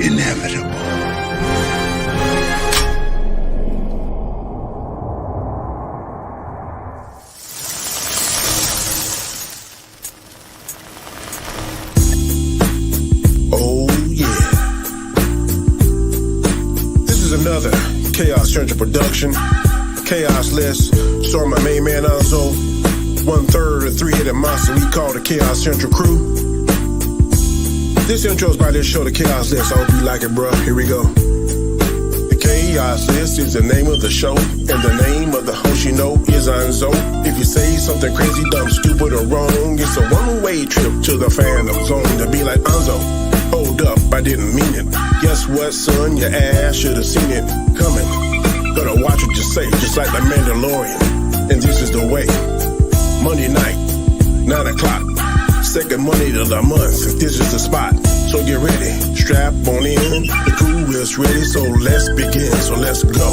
inevitable. Oh, yeah. This is another Khaos Central production. Khaos List, starring my main man Anzo. 1/3 of three-headed monster we call the Khaos Central crew. This intro's by this show, the Khaos List. I hope you like it, bro. Here we go. The Khaos List is the name of the show, and the name of the host you know is Anzo. If you say something crazy, dumb, stupid, or wrong, it's a one-way trip to the Phantom Zone to be like Anzo. Hold up, I didn't mean it. Guess what, son? Your ass should have seen it coming. Gotta watch what you say, just like the Mandalorian. And this is the way. Monday night, 9 o'clock. Second Monday of the month. This is the spot. So get ready. Strap on in. The crew is ready, so let's begin. So let's go.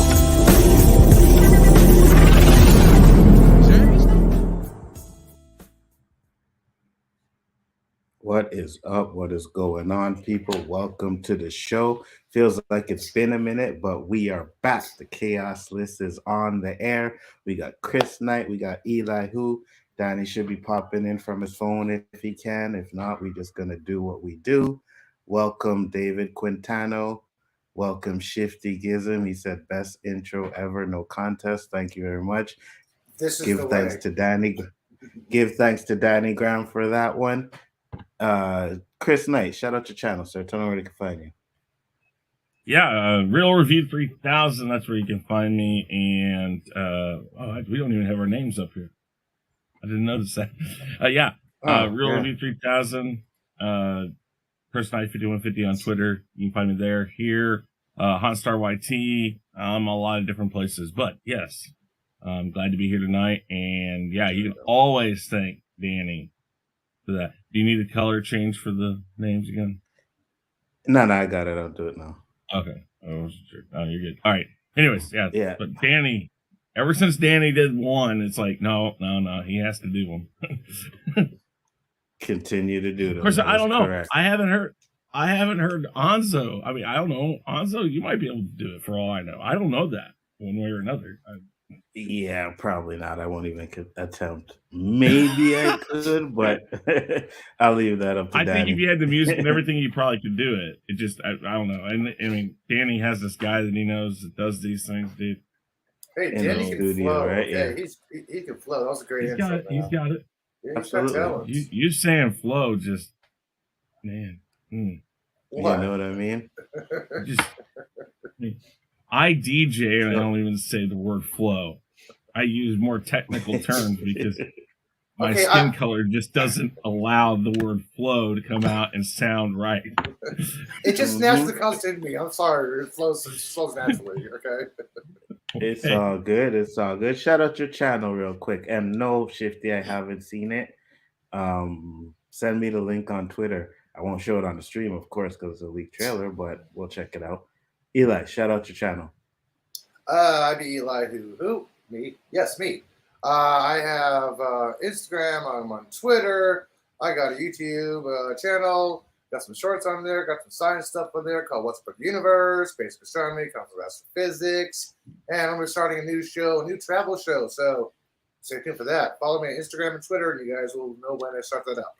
What is up? What is going on, people? Welcome to the show. Feels like it's been a minute, but we are back. The Khaos List is on the air. We got Chris Knight. We got Eli Who. Danny should be popping in from his phone if he can. If not, we're just going to do what we do. Welcome, David Quintano. Welcome, Shifty Gizm. He said, best intro ever, no contest. Thank you very much. Give thanks to Danny Graham for that one. Chris Knight, shout out your channel, sir. Tell me where they can find you. Yeah, Real Review 3000. That's where you can find me. And we don't even have our names up here. I didn't notice that. Real Review 3000. Chris Knight 5150 on Twitter. You can find me there. Here, Honstar YT. I'm a lot of different places, but yes, I'm glad to be here tonight. And yeah, you can always thank Danny for that. Do you need a color change for the names again? No, I got it. I'll do it now. Okay. Oh, sure. Oh, you're good. All right. Anyways, yeah. But Danny, ever since Danny did one, it's like, no, he has to do one. Continue to do them. Of course, I don't know. Correct. I haven't heard Anzo. I mean, I don't know. Anzo, you might be able to do it for all I know. I don't know that one way or another. Yeah, probably not. I won't even attempt. Maybe I could, but I'll leave that up to Danny. I think if you had the music and everything, you probably could do it. It just, I don't know. And I mean, Danny has this guy that he knows that does these things, dude. Hey, Danny can flow. Right? Yeah, he can flow. That was a great intro. He's got it. Yeah, absolutely. You saying flow, just man. You know what I mean? I DJ and I don't even say the word flow. I use more technical terms because my skin color just doesn't allow the word flow to come out and sound right. It just naturally comes to me. I'm sorry. It flows naturally, okay? It's all good. It's all good. Shout out your channel real quick. And no, Shifty, I haven't seen it. Send me the link on Twitter. I won't show it on the stream, of course, because it's a leaked trailer, but we'll check it out. Eli, shout out your channel. I'd be Eli who? Me? Yes, me. I have Instagram. I'm on Twitter. I got a YouTube channel. Got some shorts on there. Got some science stuff on there called What's Up with the Universe, Basic Astronomy, Complex Astrophysics. And I'm starting a new travel show. So stay tuned for that. Follow me on Instagram and Twitter, and you guys will know when I start that up.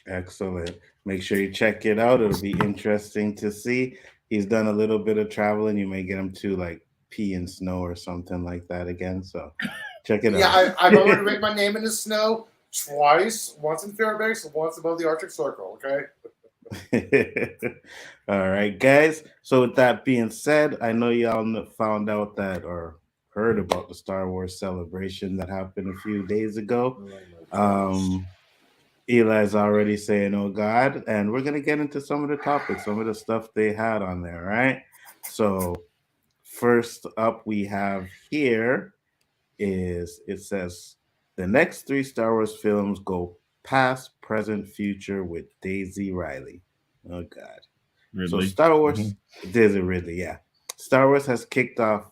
Excellent. Make sure you check it out. It'll be interesting to see. He's done a little bit of traveling. You may get him to like pee in snow or something like that again. So check it out. Yeah, I've already written my name in the snow twice. Once in Fairbanks and once above the Arctic Circle. Okay. All right, guys. So with that being said, I know y'all found out that or heard about the Star Wars celebration that happened a few days ago. Eli's already saying, oh God, and we're going to get into some of the topics, some of the stuff they had on there, right? So first up we have here is, it says, the next 3 Star Wars films go past, present, future with Daisy Ridley. Oh God. Ridley. So Star Wars, Daisy Ridley, yeah. Star Wars has kicked off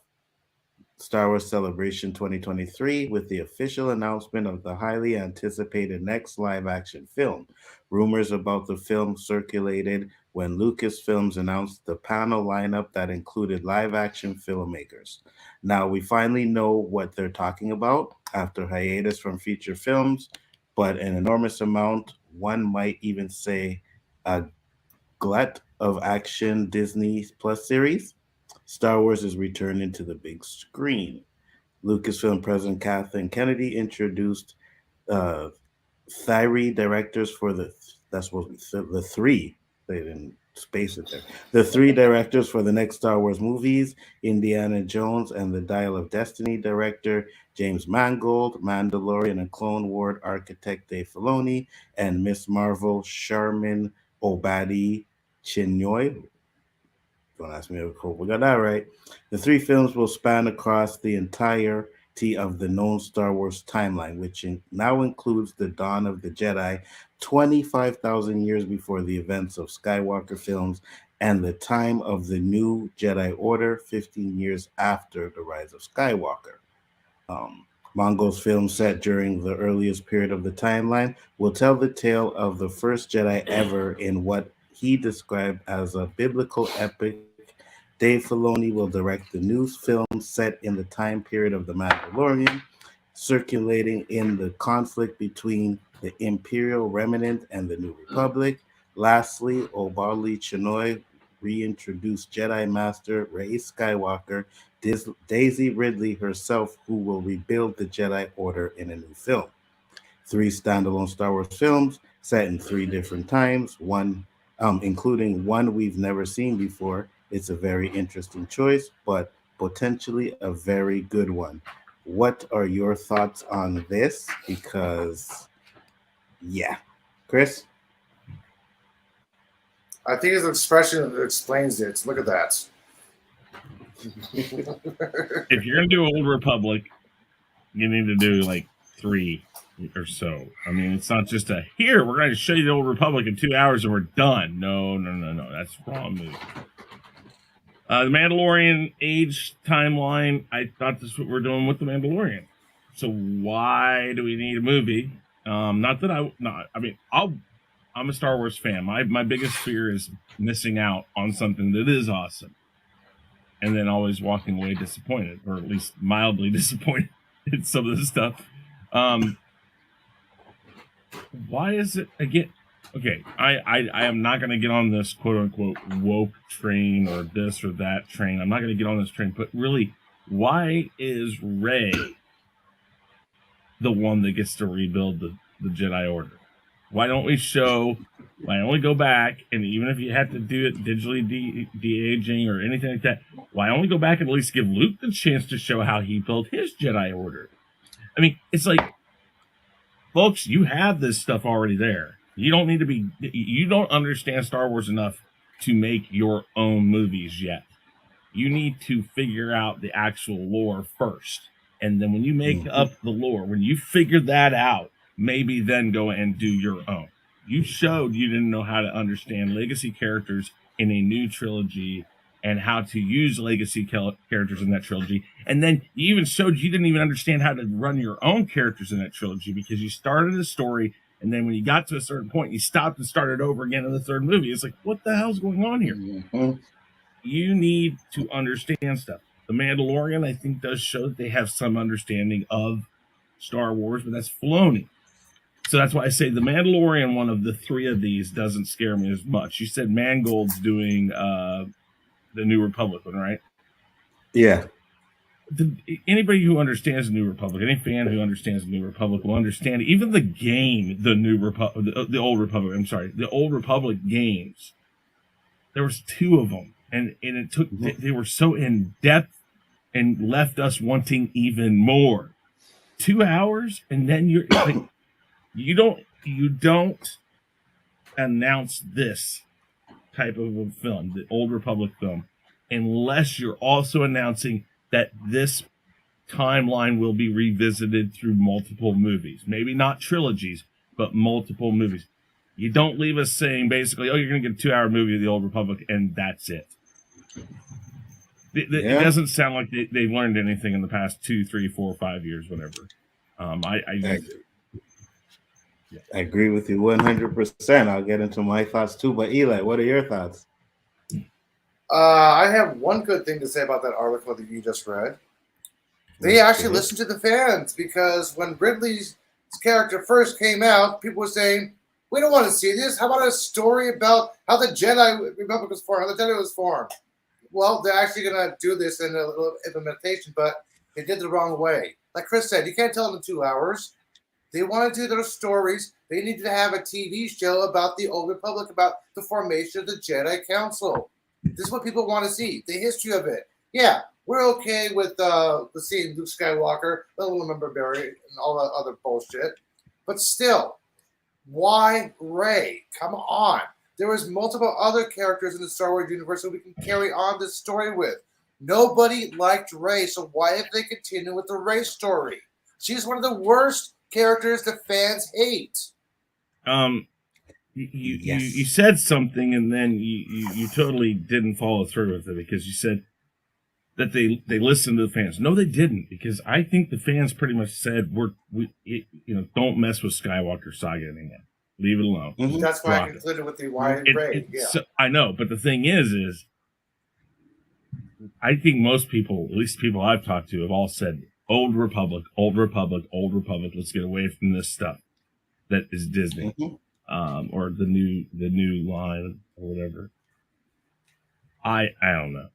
Star Wars Celebration 2023 with the official announcement of the highly anticipated next live action film. Rumors about the film circulated when Lucasfilms announced the panel lineup that included live action filmmakers. Now we finally know what they're talking about after hiatus from feature films, but an enormous amount, one might even say a glut of action Disney Plus series. Star Wars is returning to the big screen. Lucasfilm President Kathleen Kennedy introduced uh, three directors for that's what the three, they didn't space it there. The three directors for the next Star Wars movies: Indiana Jones and the Dial of Destiny director James Mangold, Mandalorian and Clone Wars architect Dave Filoni, and Miss Marvel Sharmin Obadi Chinoy. Don't ask me. I hope we got that right. The three films will span across the entirety of the known Star Wars timeline, which now includes the dawn of the Jedi, 25,000 years before the events of Skywalker films, and the time of the new Jedi Order, 15 years after the rise of Skywalker. Mongo's film, set during the earliest period of the timeline, will tell the tale of the first Jedi ever in what he described as a biblical epic. Dave Filoni will direct the new film set in the time period of The Mandalorian, circulating in the conflict between the Imperial Remnant and the New Republic. Lastly, Obali Chinoy reintroduced Jedi Master Rey Skywalker, Daisy Ridley herself, who will rebuild the Jedi Order in a new film. Three standalone Star Wars films set in three different times, including one we've never seen before. It's a very interesting choice, but potentially a very good one. What are your thoughts on this? Because, yeah. Chris? I think it's an expression that explains it. Look at that. If you're gonna do Old Republic, you need to do like 3 or so. I mean, it's not just here, we're going to show you the Old Republic in 2 hours and we're done. No. That's wrong move. The Mandalorian age timeline, I thought this is what we're doing with the Mandalorian. So why do we need a movie? I'm a Star Wars fan. My biggest fear is missing out on something that is awesome, and then always walking away disappointed, or at least mildly disappointed in some of the stuff. Why is it again? Okay, I am not going to get on this quote unquote woke train or this or that train. I'm not going to get on this train. But really, why is Rey the one that gets to rebuild the Jedi Order? Why don't we go back, and even if you have to do it digitally de-aging or anything like that, why only go back and at least give Luke the chance to show how he built his Jedi Order? I mean, it's like, folks, you have this stuff already there. You don't understand Star Wars enough to make your own movies yet. You need to figure out the actual lore first. And then when you make up the lore, when you figure that out, maybe then go and do your own. You showed you didn't know how to understand legacy characters in a new trilogy and how to use legacy characters in that trilogy. And then you even showed you didn't even understand how to run your own characters in that trilogy, because you started a story, and then when you got to a certain point, you stopped and started over again in the third movie. It's like, what the hell's going on here? Mm-hmm. You need to understand stuff. The Mandalorian, I think, does show that they have some understanding of Star Wars, but that's Filoni. So that's why I say the Mandalorian, one of the three of these, doesn't scare me as much. You said Mangold's doing the New Republic one, right? Yeah. Anybody who understands the New Republic, any fan who understands the New Republic will understand even the game, the Old Republic. I'm sorry, the Old Republic games. There was 2 of them, and it took. They were so in depth and left us wanting even more. 2 hours, and then you're like, you don't announce this type of a film, the Old Republic film, unless you're also announcing that this timeline will be revisited through multiple movies. Maybe not trilogies, but multiple movies. You don't leave us saying basically, oh, you're going to get a 2-hour movie of the Old Republic, and that's it. It doesn't sound like they've learned anything in the past 2, 3, 4, 5 years, whatever. I agree with you 100%. I'll get into my thoughts too. But Eli, what are your thoughts? I have one good thing to say about that article that you just read. They actually listened to the fans, because when Ridley's character first came out, people were saying, we don't want to see this. How about a story about how the Jedi Republic was formed, how the Jedi was formed? Well, they're actually going to do this in a little implementation, but they did it the wrong way. Like Chris said, you can't tell them in 2 hours. They want to do their stories. They needed to have a TV show about the Old Republic, about the formation of the Jedi Council. This is what people want to see, the history of it. Yeah, we're okay with seeing Luke Skywalker, little remember Barry, and all that other bullshit. But still, why Rey? Come on. There was multiple other characters in the Star Wars universe that we can carry on this story with. Nobody liked Rey, so why if they continue with the Rey story? She's one of the worst characters the fans hate. You said something, and then you totally didn't follow through with it, because you said that they listened to the fans. No, they didn't, because I think the fans pretty much said don't mess with Skywalker Saga anymore. Leave it alone. Mm-hmm. That's why I concluded with the why Rey. Yeah. So, I know, but the thing is I think most people, at least people I've talked to, have all said Old Republic, Old Republic, Old Republic. Let's get away from this stuff that is Disney, or the new line or whatever. I don't know.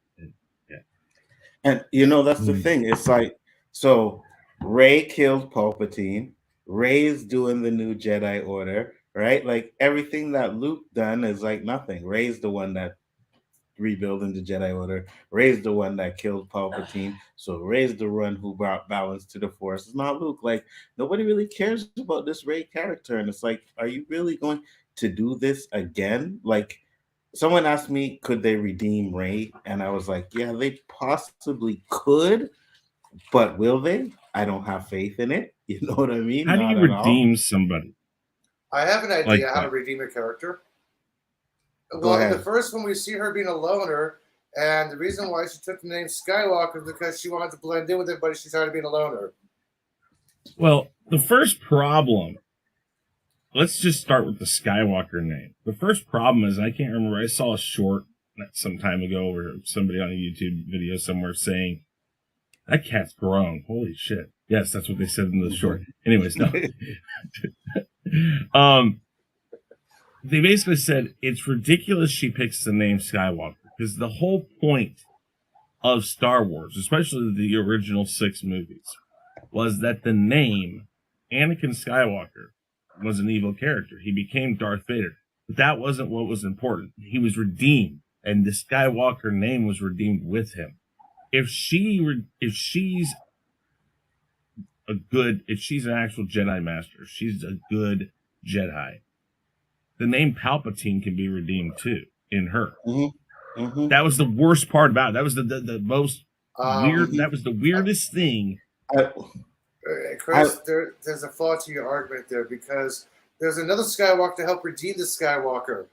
And that's the thing. It's like, so Rey killed Palpatine. Rey's doing the new Jedi Order, right? Like everything that Luke done is like nothing. Rey's the one that rebuilding the Jedi Order. Rey's the one that killed Palpatine. So Rey's the one who brought balance to the Force. It's not Luke. Like nobody really cares about this Rey character. And it's like, are you really going to do this again? Like, someone asked me, could they redeem Rey? And I was like, yeah, they possibly could, but will they? I don't have faith in it. You know what I mean? How do you redeem somebody? I have an idea how to redeem a character. Well, in the first one, we see her being a loner, and the reason why she took the name Skywalker is because she wanted to blend in with everybody. She's tired of being a loner. Well, the first problem, let's just start with the Skywalker name. The first problem is, I can't remember, I saw a short some time ago where somebody on a YouTube video somewhere saying, that cat's grown. Holy shit. Yes, that's what they said in the short. Anyways, no. They basically said it's ridiculous she picks the name Skywalker, because the whole point of Star Wars, especially the original 6 movies, was that the name Anakin Skywalker was an evil character. He became Darth Vader. But that wasn't what was important. He was redeemed, and the Skywalker name was redeemed with him. If she's an actual Jedi Master, she's a good Jedi, the name Palpatine can be redeemed too in her. Mm-hmm. Mm-hmm. That was the worst part about it. That was the most weird. That was the weirdest thing. Chris, there's a flaw to your argument there, because there's another Skywalker to help redeem the Skywalker.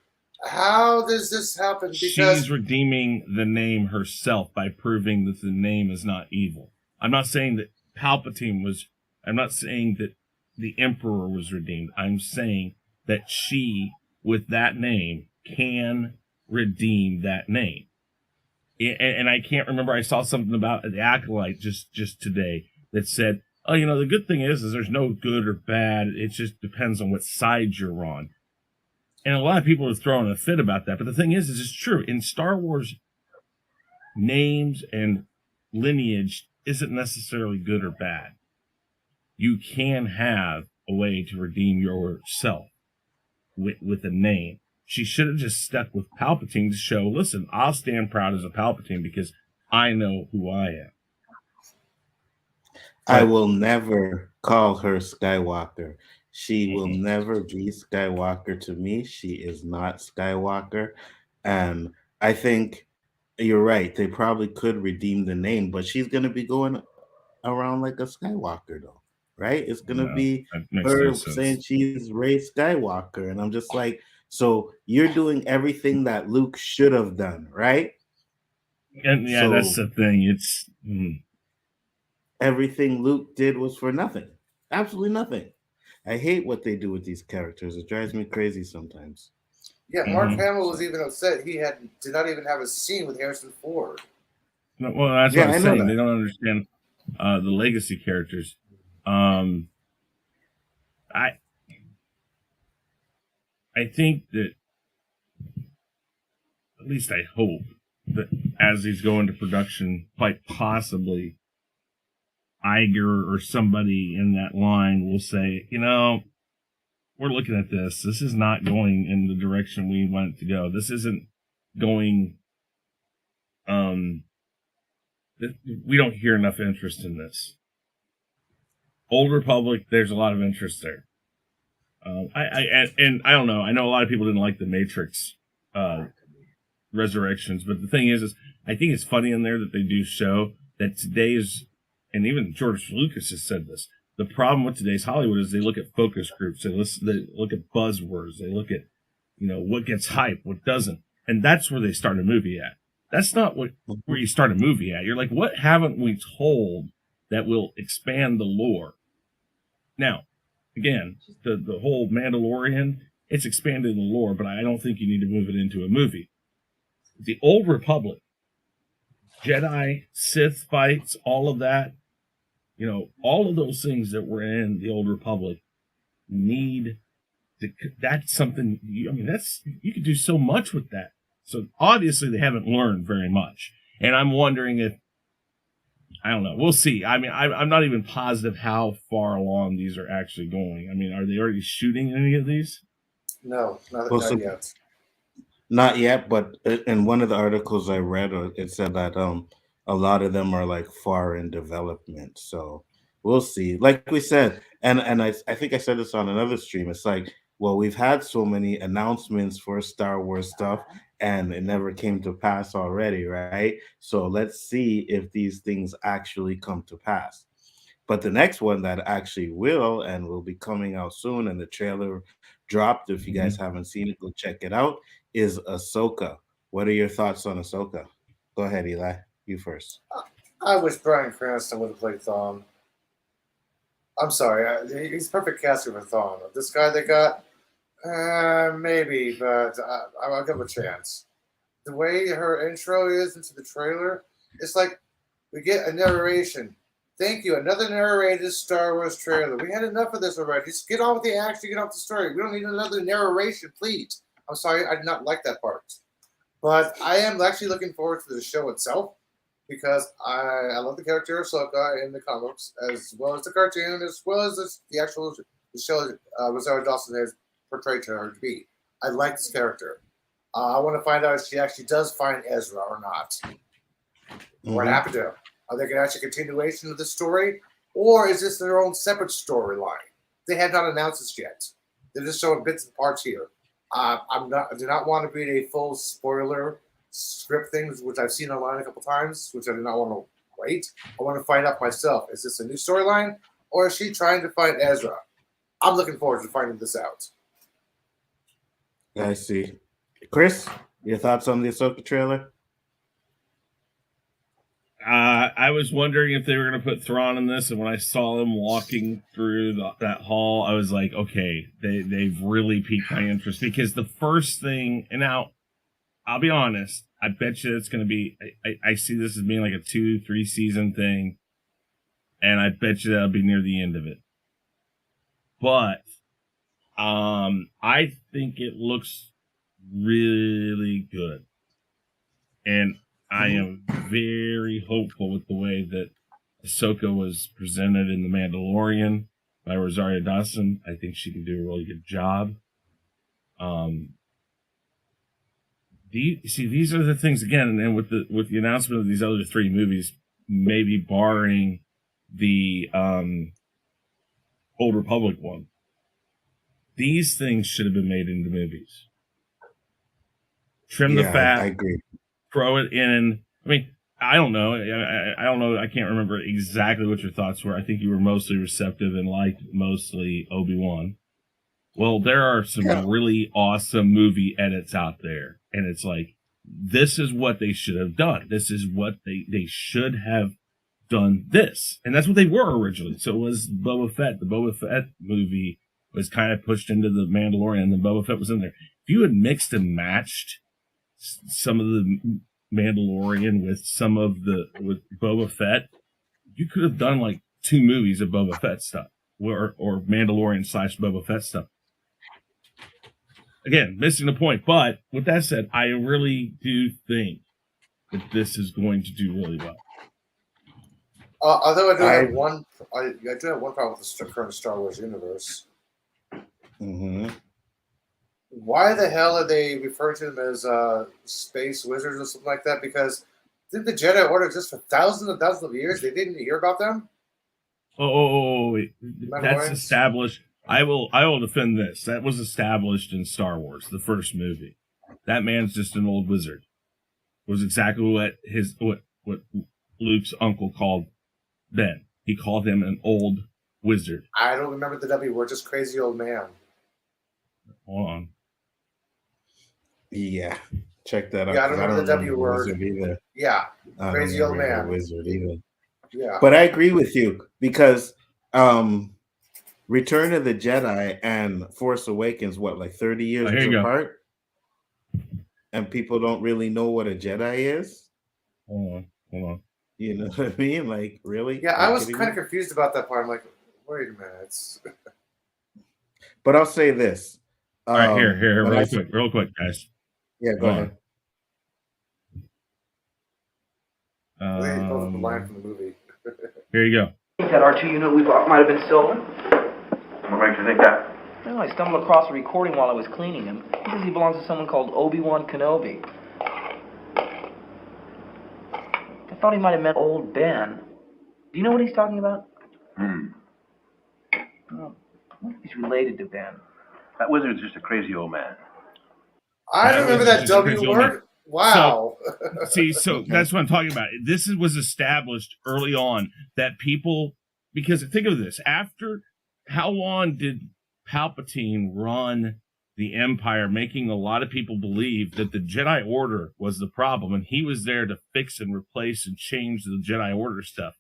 How does this happen? Because she's redeeming the name herself by proving that the name is not evil. I'm not saying that Palpatine was. I'm not saying that the Emperor was redeemed. I'm saying that she, with that name, can redeem that name. And I can't remember. I saw something about the Acolyte just today that said, oh, the good thing is there's no good or bad. It just depends on what side you're on. And a lot of people are throwing a fit about that. But the thing is it's true. In Star Wars, names and lineage isn't necessarily good or bad. You can have a way to redeem yourself with a name. She should have just stuck with Palpatine to show, listen, I'll stand proud as a Palpatine because I know who I am. I will never call her Skywalker. She will never be Skywalker to me. She is not Skywalker. And I think you're right. They probably could redeem the name, but she's going to be going around like a Skywalker, though, right? It's going to be her saying she's Rey Skywalker. And I'm just like, so you're doing everything that Luke should have done, right? And yeah, So that's the thing. It's everything Luke did was for nothing. Absolutely nothing. I hate what they do with these characters. It drives me crazy sometimes. Yeah, Mark Hamill was even upset he did not even have a scene with Harrison Ford. Well, that's Yeah, what I I'm know saying. that. They don't understand the legacy characters. I think that, at least I hope, that as these go into production, quite possibly Iger or somebody in that line will say, you know, we're looking at this. This is not going in the direction we want it to go. This isn't going, we don't hear enough interest in this. Old Republic, there's a lot of interest there. I don't know. I know a lot of people didn't like the Matrix Resurrections, but the thing is I think it's funny in there that they do show that today's, and even George Lucas has said this, the problem with today's Hollywood is they look at focus groups, they look at buzzwords, they look at, you know, what gets hype, what doesn't, and that's where they start a movie at. That's not where you start a movie at. You're like, what haven't we told that will expand the lore? Now, again, the whole Mandalorian, it's expanded the lore, but I don't think you need to move it into a movie. The Old Republic, Jedi, Sith fights, all of that, you know, all of those things that were in the Old Republic need to, that's something, you could do so much with that. So obviously they haven't learned very much. And I'm wondering if, I don't know, we'll see. I mean, I'm not even positive how far along these are actually going. I mean, are they already shooting any of these? No, not yet. Not yet, but in one of the articles I read, it said that a lot of them are like far in development. So we'll see. Like we said, and I think I said this on another stream. It's like, well, we've had so many announcements for Star Wars stuff, and it never came to pass already, right? So let's see if these things actually come to pass. But the next one that actually will and will be coming out soon, and the trailer dropped. If you guys haven't seen it, go check it out. Is Ahsoka. What are your thoughts on Ahsoka? Go ahead, Eli. You first. I wish Bryan Cranston would have played Thawne. I'm sorry, he's perfect casting for Thawne. This guy they got, maybe, but I'll give him a chance. The way her intro is into the trailer, it's like we get a narration. Thank you, another narrated Star Wars trailer. We had enough of this already. Just get on with the action, get off the story. We don't need another narration, please. I'm sorry, I did not like that part. But I am actually looking forward to the show itself because I love the character Ahsoka in the comics, as well as the cartoon, as well as the actual show Rosario Dawson has portrayed to her to be. I like this character. I want to find out if she actually does find Ezra or not. What happened to him? Are they going to actually continuation of the story, or is this their own separate storyline? They have not announced this yet. They're just showing bits and parts here. I do not want to read a full spoiler script things, which I've seen online a couple times, which I do not want to wait. I want to find out myself. Is this a new storyline, or is she trying to find Ezra? I'm looking forward to finding this out. I see. Chris, your thoughts on the Ahsoka trailer? I was wondering if they were going to put Thrawn in this, and when I saw them walking through that hall, I was like, okay, they've really piqued my interest, because the first thing, and now, I'll be honest, I bet you it's going to be, I see this as being like a 2-3 season thing, and I bet you that'll be near the end of it. But, I think it looks really good. And I am very hopeful with the way that Ahsoka was presented in The Mandalorian by Rosario Dawson. I think she can do a really good job. These are the things, again, and with the announcement of these other 3 movies, maybe barring the Old Republic one, these things should have been made into movies. Trim the fat. I agree. Throw it in. I mean, I don't know. I don't know. I can't remember exactly what your thoughts were. I think you were mostly receptive and liked mostly Obi-Wan. Well, there are some really awesome movie edits out there. And it's like, this is what they should have done. This is what they should have done this. And that's what they were originally. So it was Boba Fett. The Boba Fett movie was kind of pushed into the Mandalorian, and then Boba Fett was in there. If you had mixed and matched some of the Mandalorian with with Boba Fett, you could have done like 2 movies of Boba Fett stuff, or Mandalorian / Boba Fett stuff. Again, missing the point. But with that said, I really do think that this is going to do really well. Although I do have one problem with the current Star Wars universe. Mm-hmm. Why the hell are they referring to them as space wizards or something like that? Because didn't the Jedi Order exist for thousands and thousands of years? They didn't hear about them? Wait. That's established. I will defend this. That was established in Star Wars, the first movie. That man's just an old wizard. It was exactly what Luke's uncle called Ben. He called him an old wizard. I don't remember the W word, just crazy old man. Hold on. Yeah, check that out. Yeah, I don't remember the W word either. Yeah, crazy old man. Wizard either. Yeah, but I agree with you because Return of the Jedi and Force Awakens, like 30 years apart, and people don't really know what a Jedi is. Hold on. You know what I mean? Like, really? Yeah, I was kind of confused about that part. I'm like, wait a minute. But I'll say this. All right, here, real quick, guys. Yeah, go ahead. The line from the movie. Here you go. That R2 unit we thought might have been stolen. What makes you think that? Well, I stumbled across a recording while I was cleaning him. He says he belongs to someone called Obi-Wan Kenobi. I thought he might have meant old Ben. Do you know what he's talking about? Well, what if he's related to Ben? That wizard's just a crazy old man. I don't remember that W word. Wow. So that's what I'm talking about. This was established early on that people, because think of this, how long did Palpatine run the Empire, making a lot of people believe that the Jedi Order was the problem, and he was there to fix and replace and change the Jedi Order stuff.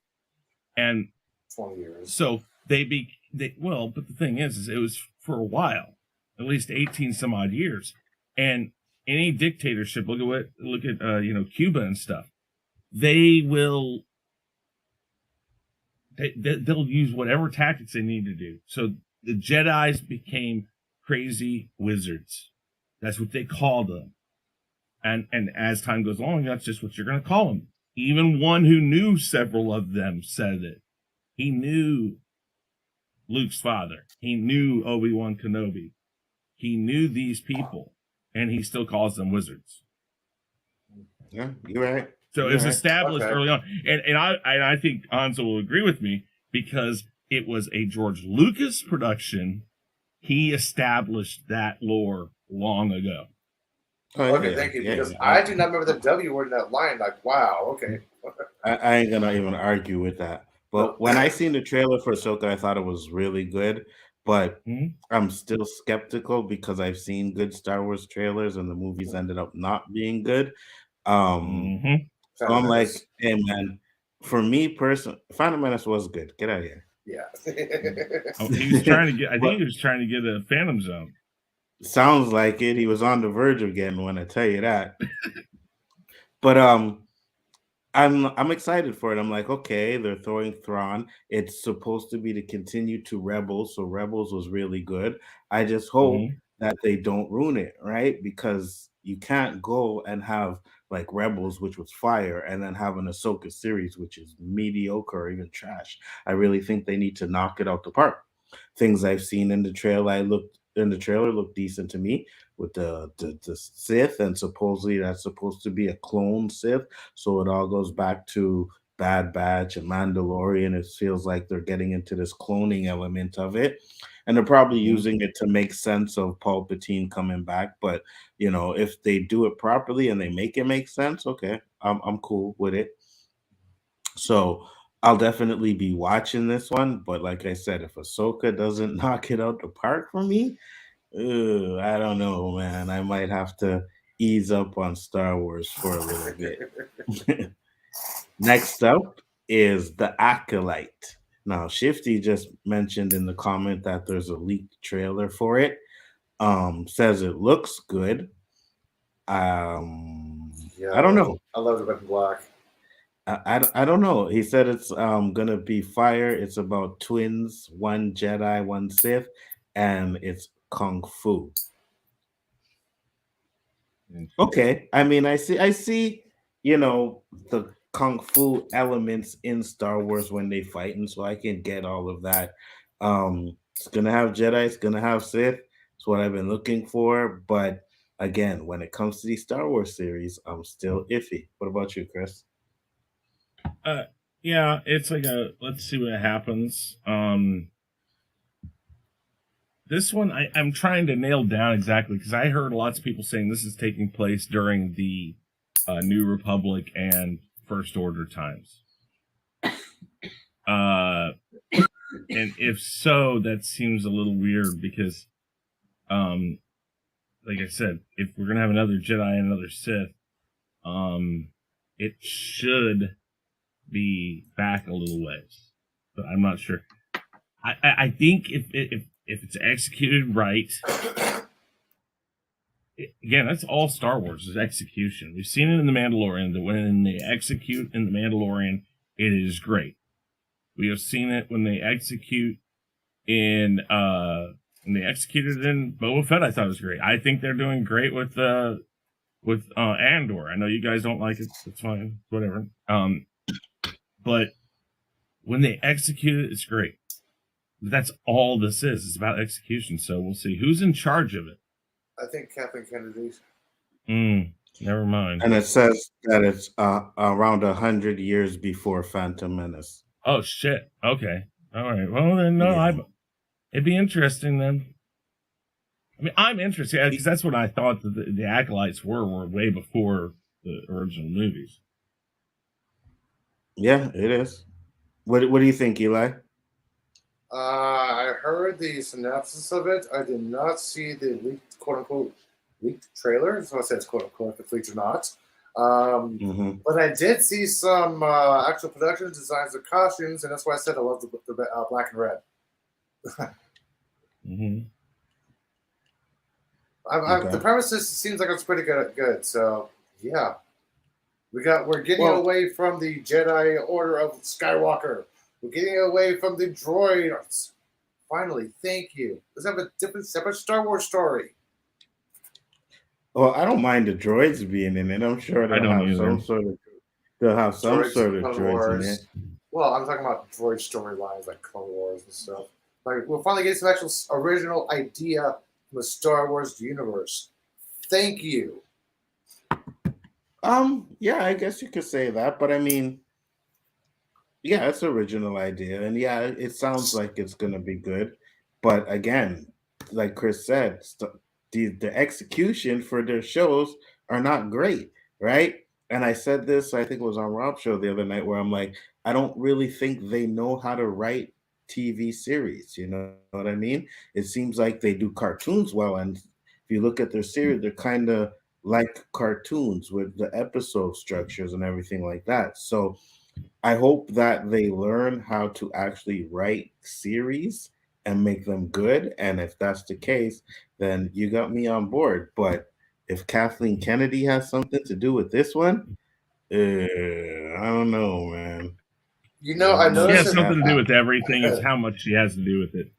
And 20 years. So but the thing is it was for a while, at least 18 some odd years. And any dictatorship, look at Cuba and stuff. They'll use whatever tactics they need to do. So the Jedis became crazy wizards. That's what they called them. And as time goes on, that's just what you're going to call them. Even one who knew several of them said it. He knew Luke's father. He knew Obi-Wan Kenobi. He knew these people, and he still calls them wizards. Yeah, you're right. So it's established early on. And I think Anzo will agree with me because it was a George Lucas production. He established that lore long ago. Okay, thank you. Because I do not remember the W word in that line. Like, wow, okay. I ain't gonna even argue with that. But when I seen the trailer for Ahsoka, I thought it was really good. But I'm still skeptical because I've seen good Star Wars trailers and the movies ended up not being good. So I'm like, hey man, for me personally, Phantom Menace was good. Get out of here. Yeah. He was trying to get. I think he was trying to get a Phantom Zone. Sounds like it. He was on the verge of getting one. I tell you that. But I'm excited for it. I'm like, okay, they're throwing Thrawn. It's supposed to be to continue to Rebels, so Rebels was really good. I just hope that they don't ruin it, right? Because you can't go and have like Rebels, which was fire, and then have an Ahsoka series, which is mediocre or even trash. I really think they need to knock it out the park. Things I've seen in the trailer look decent to me with the Sith, and supposedly that's supposed to be a clone Sith. So it all goes back to Bad Batch and Mandalorian. It feels like they're getting into this cloning element of it. And they're probably using it to make sense of Palpatine coming back. But, if they do it properly and they make it make sense, okay, I'm cool with it. So I'll definitely be watching this one. But like I said, if Ahsoka doesn't knock it out the park for me, I don't know, man. I might have to ease up on Star Wars for a little bit. Next up is The Acolyte. Now, Shifty just mentioned in the comment that there's a leaked trailer for it. Says it looks good. Yeah, I don't know. I love the red and black. I don't know. He said it's gonna be fire. It's about twins, one Jedi, one Sith, and it's kung fu. Okay. I mean, I see, the kung fu elements in Star Wars when they fight, and so I can get all of that. It's gonna have Jedi, it's gonna have Sith. It's what I've been looking for. But again, when it comes to the Star Wars series, I'm still iffy. What about you, Chris? Yeah, it's like let's see what happens. This one, I'm trying to nail down exactly because I heard lots of people saying this is taking place during the New Republic and First Order times. And if so, that seems a little weird because, like I said, if we're gonna have another Jedi and another Sith, it should be back a little ways, but I'm not sure. I think if it's executed right, again, that's all Star Wars is execution. We've seen it in The Mandalorian that when they execute in The Mandalorian, it is great. We have seen it when they execute in when they executed it in Boba Fett. I thought it was great. I think they're doing great with Andor. I know you guys don't like it. It's fine. Whatever. But when they execute it, it's great. But that's all this is. It's about execution. So we'll see who's in charge of it. I think Kathleen Kennedy's. Never mind. And it says that it's around 100 years before Phantom Menace. Oh shit. Okay. All right. Well then, no. Yeah. It'd be interesting then. I mean, I'm interested because that's what I thought that the Acolytes were way before the original movies. Yeah, it is. What do you think, Eli? I heard the synopsis of it. I did not see the leaked, quote unquote, leaked trailer. So I said it's quote unquote, if leaked or not. But I did see some actual production designs of costumes, and that's why I said I love the black and red. Okay. The premises seems like it's pretty good. So yeah, we're getting away from the Jedi Order of Skywalker. We're getting away from the droids. Finally, thank you. Let's have a different, separate Star Wars story. Well, I don't mind the droids being in it. I'm sure they'll have some sort of droids in it. Well, I'm talking about droid storylines like Clone Wars and stuff. Like we'll finally get some actual original idea from the Star Wars universe. Thank you. Yeah, I guess you could say that, but I mean, yeah, it's an original idea, and yeah, it sounds like it's gonna be good. But again, like Chris said, the execution for their shows are not great, right? And I said this, I think it was on Rob's show the other night, where I'm like, I don't really think they know how to write TV series. You know what I mean? It seems like they do cartoons well, and if you look at their series, they're kind of like cartoons with the episode structures and everything like that. So I hope that they learn how to actually write series and make them good. And if that's the case, then you got me on board. But if Kathleen Kennedy has something to do with this one, I don't know, man. You know, I know she has something to do with everything. It's how much she has to do with it.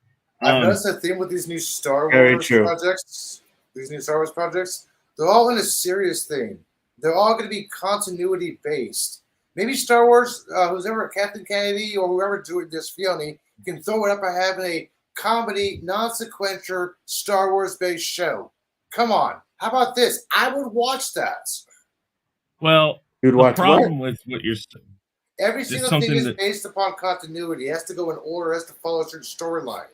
I've noticed a theme with these new Star Wars projects. These new Star Wars projects, they're all in a serious thing. They're all going to be continuity based. Maybe Star Wars, who's ever Kathleen Kennedy or whoever doing this, Fiona, can throw it up by having a comedy, non-sequential Star Wars-based show. Come on, how about this? I would watch that. Well, the problem with what you're saying, every single thing is based upon continuity. It has to go in order. It has to follow a certain storyline.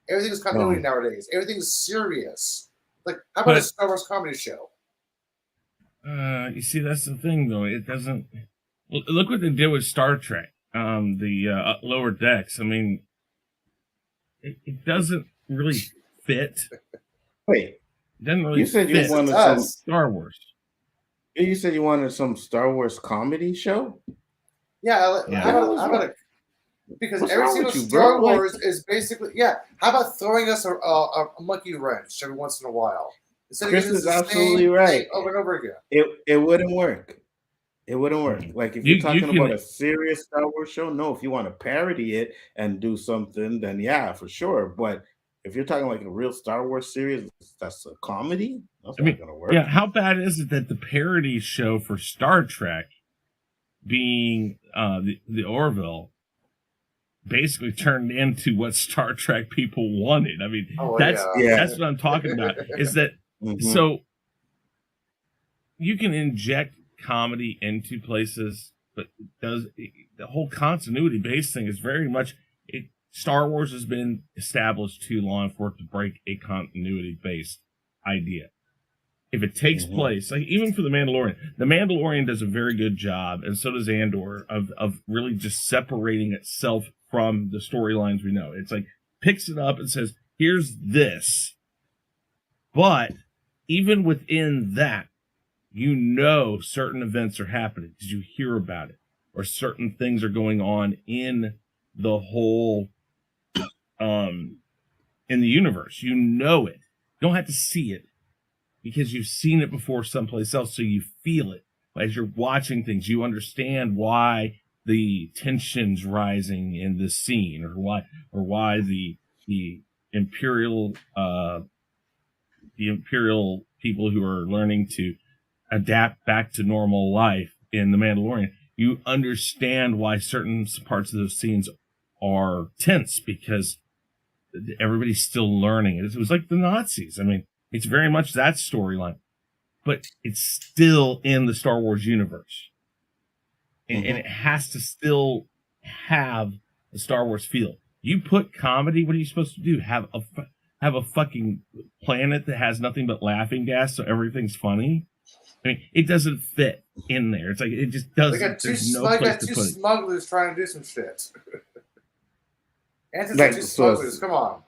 Everything is continuity nowadays. Everything is serious. Like, how about a Star Wars comedy show? You see, that's the thing, though. It doesn't. Look what they did with Star Trek, the Lower Decks. I mean, it doesn't really fit. Wait, it doesn't really you said fit you wanted some Star Wars. You said you wanted some Star Wars comedy show? Yeah, Yeah. how about because What's every wrong single with you, Star bro? Like- Wars is basically How about throwing us a monkey wrench every once in a while instead Chris of getting is the absolutely same right. thing over and over again? It wouldn't work. It wouldn't work. Like if you're talking about a serious Star Wars show, no. If you want to parody it and do something, then yeah, for sure. But if you're talking like a real Star Wars series, that's a comedy. That's not gonna work. Yeah, how bad is it that the parody show for Star Trek, being the Orville, basically turned into what Star Trek people wanted? I mean, that's what I'm talking about. Is that so? You can inject comedy into places, but the whole continuity based thing is very much Star Wars has been established too long for it to break a continuity based idea. If it takes place, like even for the Mandalorian does a very good job, and so does Andor, of really just separating itself from the storylines we know. It's like picks it up and says, here's this. But even within that, certain events are happening because you hear about it, or certain things are going on in the whole, in the universe. You know it. You don't have to see it because you've seen it before someplace else, so you feel it. As you're watching things, you understand why the tension's rising in this scene, or why the imperial people who are learning to adapt back to normal life in The Mandalorian. You understand why certain parts of those scenes are tense because everybody's still learning. It was like the Nazis. I mean, it's very much that storyline, but it's still in the Star Wars universe. And it has to still have the Star Wars feel. You put comedy, what are you supposed to do? Have a fucking planet that has nothing but laughing gas so everything's funny? I mean, it doesn't fit in there. It's like it just doesn't. There's no place to put it. Smugglers trying to do some shit. Answers like two smugglers. Come on.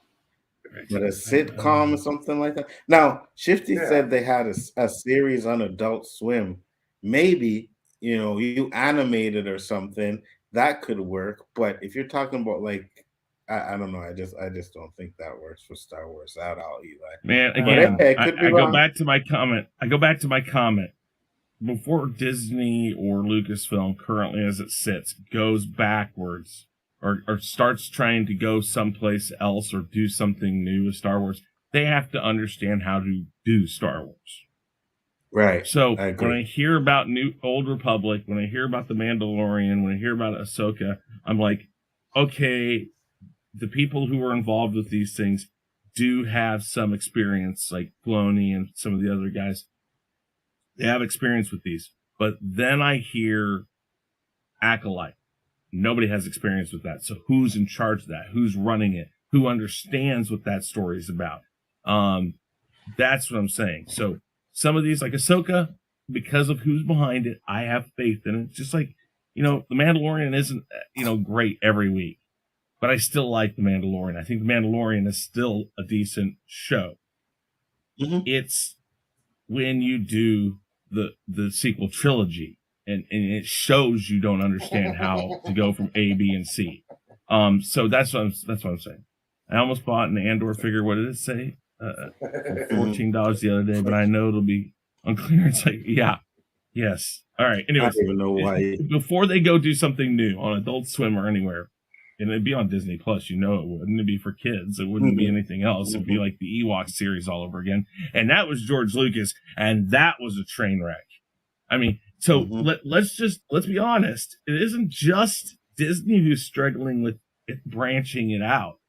But a sitcom or something like that. Now, Shifty said they had a series on Adult Swim. Maybe you animated or something that could work. But if you're talking about like, I don't know. I just don't think that works for Star Wars at all, Eli. Man, again, I go back to my comment. Before Disney or Lucasfilm, currently as it sits, goes backwards or starts trying to go someplace else or do something new with Star Wars, they have to understand how to do Star Wars. Right. So when I hear about Old Republic, when I hear about The Mandalorian, when I hear about Ahsoka, I'm like, okay, the people who are involved with these things do have some experience, like Filoni and some of the other guys. They have experience with these. But then I hear Acolyte. Nobody has experience with that. So who's in charge of that? Who's running it? Who understands what that story is about? That's what I'm saying. So some of these, like Ahsoka, because of who's behind it, I have faith in it. Just like, The Mandalorian isn't, great every week. But I still like The Mandalorian. I think The Mandalorian is still a decent show. It's when you do the sequel trilogy and it shows you don't understand how to go from A, B, and C. So that's what I'm saying. I almost bought an Andor figure. What did it say? $14 the other day, but I know it'll be on clearance. Like, yes. All right. Anyways, I don't even know why. Before they go do something new on Adult Swim or anywhere, and it'd be on Disney Plus, it wouldn't. It'd be for kids. It wouldn't be anything else. It'd be like the Ewok series all over again. And that was George Lucas, and that was a train wreck. I mean, so let's be honest. It isn't just Disney who's struggling with branching it out.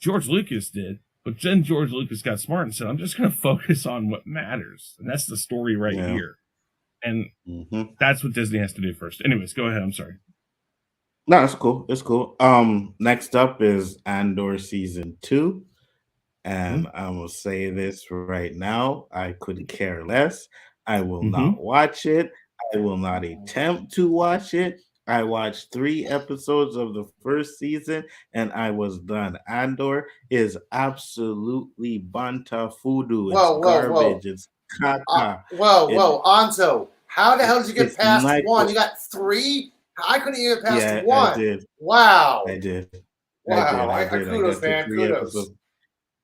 George Lucas did, but then George Lucas got smart and said, I'm just going to focus on what matters. And that's the story right here. And that's what Disney has to do first. Anyways, go ahead. I'm sorry. No, it's cool. It's cool. Next up is Andor season 2. And I will say this right now. I could care less. I will not watch it. I will not attempt to watch it. I watched 3 episodes of the first season and I was done. Andor is absolutely banta fudu. It's garbage. It's Whoa, Anzo. How the hell did you get it's past like- one? You got 3? I couldn't even get past Yeah, one. I did. Wow. I did. Wow. I did. Kudos, I got man. to 3 Kudos. episodes.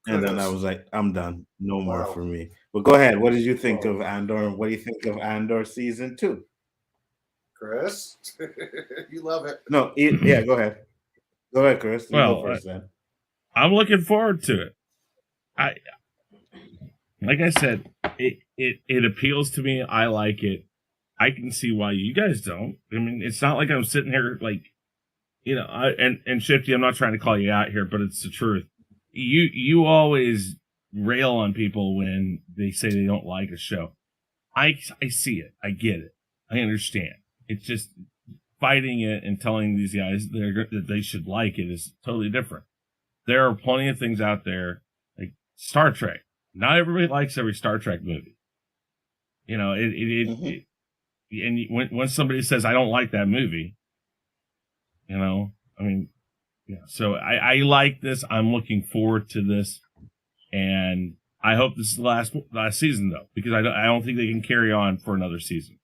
And then I Kudos. was like, I'm done. No more Wow. for me. But go ahead. What did you think Wow. of Andor? What do you think of Andor season 2? Chris, you love it. No, yeah, go ahead. Go ahead, Chris. You Well, go first then. I'm looking forward to it. Like I said, it appeals to me. I like it. I can see why you guys don't. I mean, it's not like I'm sitting here like, and Shifty, I'm not trying to call you out here, but it's the truth. You always rail on people when they say they don't like a show. I see it. I get it. I understand. It's just fighting it and telling these guys that they should like it is totally different. There are plenty of things out there, like Star Trek. Not everybody likes every Star Trek movie. And when somebody says, I don't like that movie, so I like this. I'm looking forward to this. And I hope this is the last season, though, because I don't think they can carry on for another season.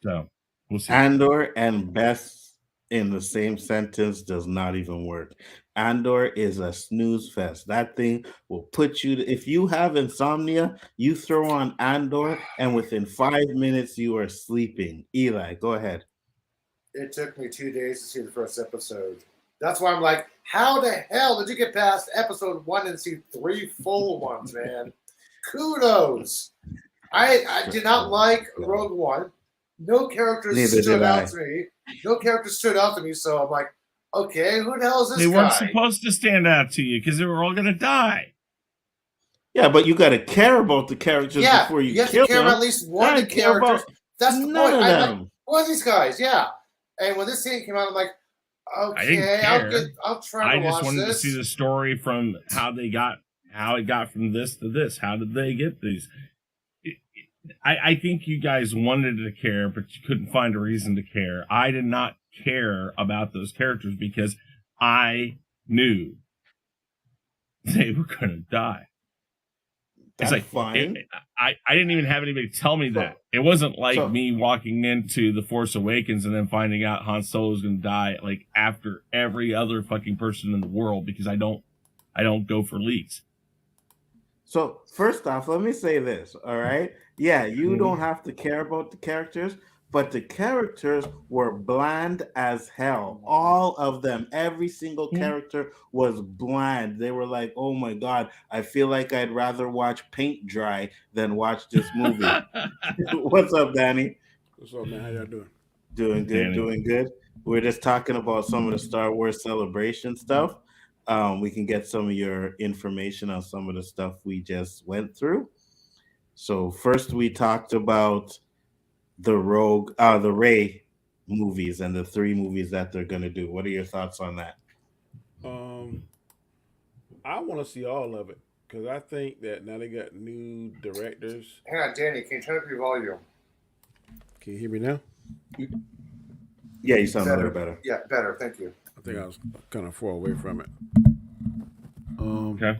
So we'll see. Andor and best in the same sentence does not even work. Andor is a snooze fest. That thing will put you if you have insomnia, you throw on Andor, and within 5 minutes you are sleeping. Eli, go ahead. It took me 2 days to see the first episode. That's why I'm like, how the hell did you get past episode 1 and see 3 full ones, man? Kudos. I did not like Rogue One. No characters stood out to me. No characters stood out to me, so I'm like, okay, who the hell is this guy? They weren't supposed to stand out to you because they were all going to die. Yeah, but you got to care about the characters before you have kill to care them. about at least one of the characters. That's the point. None of them. Like, who are these guys? Yeah. And when this scene came out, I'm like, okay, I'll try to watch this. I just wanted to see the story from how it got from this to this. How did they get these? I think you guys wanted to care, but you couldn't find a reason to care. I did not care about those characters because I knew they were going to die. That's it's like fine. I didn't even have anybody tell me that. It wasn't like me walking into The Force Awakens and then finding out Han Solo is going to die like after every other fucking person in the world because I don't go for leaks. So first off, let me say this, all right? Yeah, you don't have to care about the characters, but the characters were bland as hell. All of them, every single character was bland. They were like, oh my God, I feel like I'd rather watch paint dry than watch this movie. What's up, Danny? What's up, man? How y'all doing? Doing good, doing good. We're just talking about some of the Star Wars Celebration stuff. We can get some of your information on some of the stuff we just went through. So first we talked about the Rey movies and the 3 movies that they're going to do. What are your thoughts on that? I want to see all of it because I think that now they got new directors. Hang on, Danny, can you turn up your volume? Can you hear me now? Yeah, you sound a little better. Yeah, better. Thank you. I think I was kind of far away from it. Okay.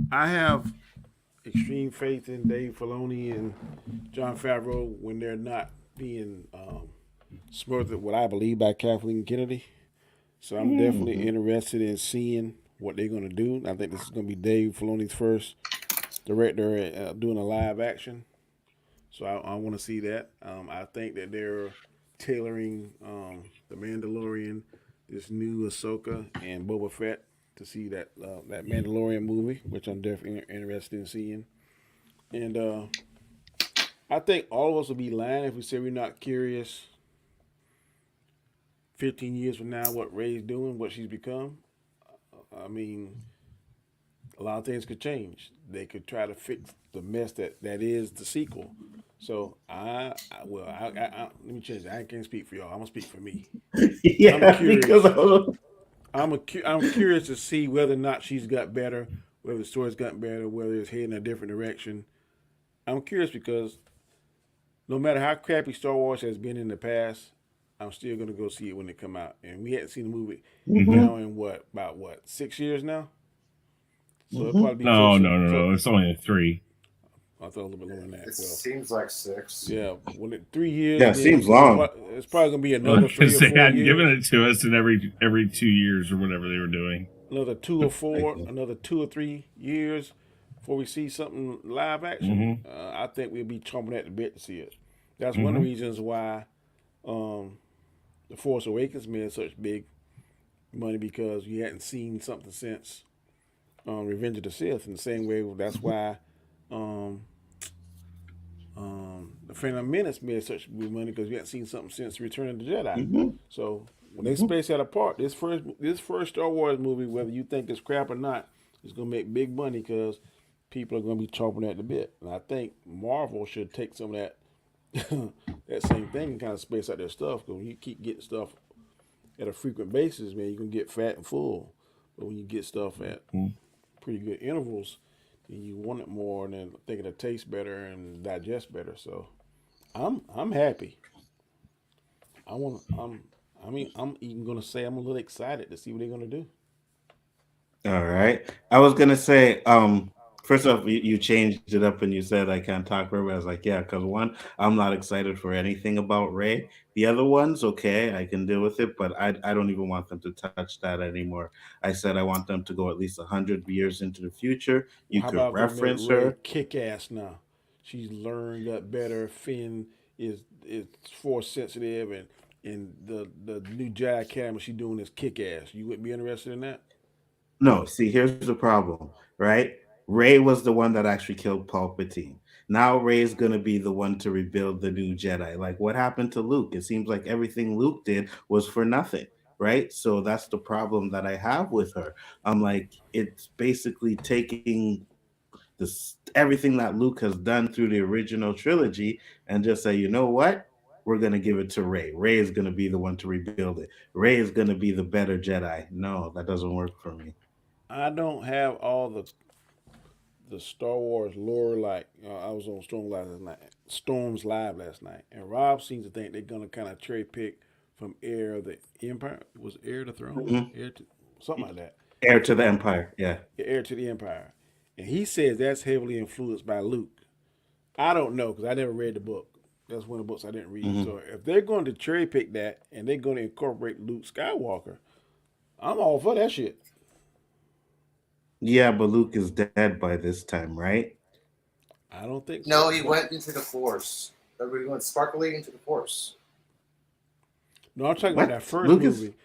I have extreme faith in Dave Filoni and Jon Favreau when they're not being smothered, what I believe, by Kathleen Kennedy. So I'm definitely interested in seeing what they're going to do. I think this is going to be Dave Filoni's first director doing a live action. So I want to see that. I think that they're tailoring The Mandalorian, this new Ahsoka, and Boba Fett to see that Mandalorian movie, which I'm definitely interested in seeing. And I think all of us will be lying if we say we're not curious 15 years from now what Rey's doing, what she's become. I mean, a lot of things could change. They could try to fix the mess that is the sequel. So let me change it. I can't speak for y'all. I'm gonna speak for me. Yeah, I'm curious to see whether or not she's got better, whether the story's gotten better, whether it's heading a different direction. I'm curious because no matter how crappy Star Wars has been in the past, I'm still gonna go see it when it come out. And we hadn't seen the movie now in about 6 years now. So it'll probably be no. It's only 3. I thought a little bit longer than that. It seems like 6. Yeah, when 3 years. Yeah, it seems long. It's probably gonna be another 3 or 4 Because they hadn't years. given it to us in every 2 years or whatever they were doing. Another 2 or 4, another 2 or 3 years before we see something live action. I think we'll be chomping at the bit to see it. That's one of the reasons why The Force Awakens made such big money, because you hadn't seen something since Revenge of the Sith. In the same way, that's why The Phantom Menace made such big money, because we hadn't seen something since Return of the Jedi. So when they space that apart, this first Star Wars movie, whether you think it's crap or not, is going to make big money, because people are going to be chomping at the bit. And I think Marvel should take some of that that same thing and kind of space out their stuff, because when you keep getting stuff at a frequent basis, man, you can get fat and full. But when you get stuff at pretty good intervals, then you want it more, and then think it'll taste better and digest better. So I'm happy. I'm even gonna say I'm a little excited to see what they're gonna do. All right. I was gonna say, first off, you changed it up and you said I can't talk forever. I was like, yeah, because one, I'm not excited for anything about Ray. The other ones, okay, I can deal with it, but I don't even want them to touch that anymore. I said I want them to go at least 100 years into the future. You How could about if they made reference Rey her. kick ass now? She's learned up better. Finn is force sensitive, and the new Jedi Academy she's doing is kick ass. You wouldn't be interested in that? No, see, here's the problem, right? Ray was the one that actually killed Palpatine. Now Ray's gonna be the one to rebuild the new Jedi. Like what happened to Luke? It seems like everything Luke did was for nothing, right? So that's the problem that I have with her. I'm like, it's basically taking this everything that Luke has done through the original trilogy and just say, you know what? We're gonna give it to Ray. Ray is gonna be the one to rebuild it. Ray is gonna be the better Jedi. No, that doesn't work for me. I don't have all the Star Wars lore. Like I was on Storm's Live last night, and Rob seems to think they're gonna kind of cherry pick from Heir of the Empire. Was Heir to the Throne? Heir to, something like that. Heir to the Empire, yeah. Heir to the Empire, and he says that's heavily influenced by Luke. I don't know, because I never read the book. That's one of the books I didn't read. So if they're going to cherry pick that and they're going to incorporate Luke Skywalker, I'm all for that shit. Yeah, but Luke is dead by this time, right? I don't think so. No, he went into the Force. Everybody went sparkling into the Force. No, I'm talking What? about that first Luke is- movie.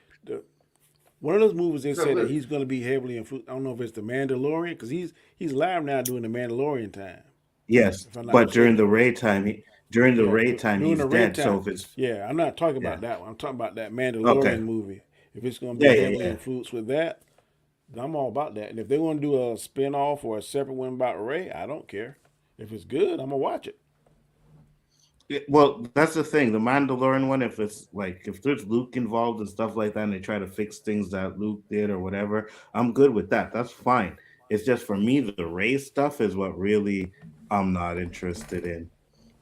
One of those movies they said that Luke. he's going to be heavily influenced. I don't know if it's the Mandalorian, because he's live now doing the Mandalorian time. Yes, If I'm not but during mistaken. the Ray time, During he's the Ray dead. So time. if it's Yeah, I'm not talking about that one. I'm talking about that Mandalorian Okay. movie. If it's going to be Yeah, yeah, heavily yeah. influenced with that, then I'm all about that. And if they want to do a spin-off or a separate one about Ray, I don't care. If it's good, I'm going to watch it. well, that's the thing. The Mandalorian one, if there's Luke involved and stuff like that, and they try to fix things that Luke did or whatever, I'm good with that. That's fine. It's just for me, the Ray stuff is what really I'm not interested in.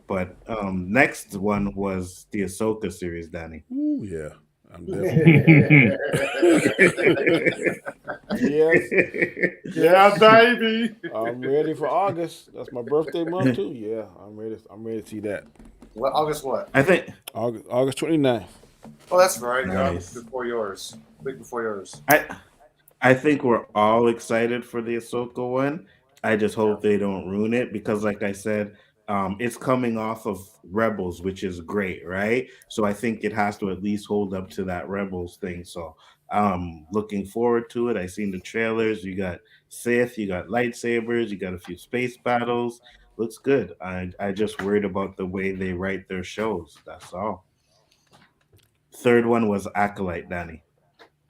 But next one was the Ahsoka series, Danny. Ooh, yeah. I'm definitely. Yes. Yeah, baby. I'm ready for August. That's my birthday month too. Yeah, I'm ready. I'm ready to see that. What, August what? I think August 29th. Oh, that's right. Nice. Before yours. Week before yours. I think we're all excited for the Ahsoka one. I just hope they don't ruin it because, like I said, it's coming off of Rebels, which is great, right? So I think it has to at least hold up to that Rebels thing. So looking forward to it. I seen the trailers. You got Sith, you got lightsabers, you got a few space battles. Looks good. I just worried about the way they write their shows. That's all. Third one was Acolyte, Danny.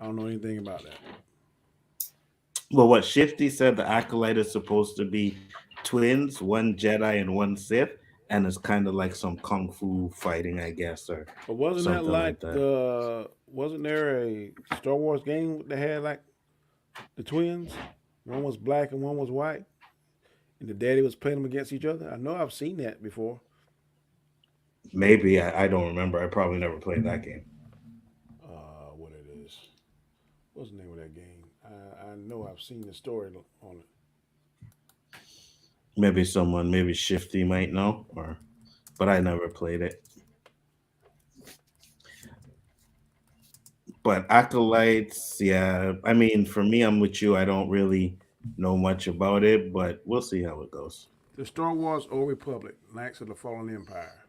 I don't know anything about that. Well, what Shifty said, the Acolyte is supposed to be twins, one Jedi and one Sith, and it's kind of like some kung fu fighting, I guess, or But wasn't that something like that. wasn't there a Star Wars game that had like the twins? One was black and one was white, and the daddy was playing them against each other. I know I've seen that before. Maybe I don't remember. I probably never played that game. What it is? What's the name of that game? I know I've seen the story on it. Maybe someone, maybe Shifty might know, but I never played it. But Acolytes, yeah. I mean, for me, I'm with you. I don't really know much about it, but we'll see how it goes. The Star Wars Old Republic, Knights of the Fallen Empire.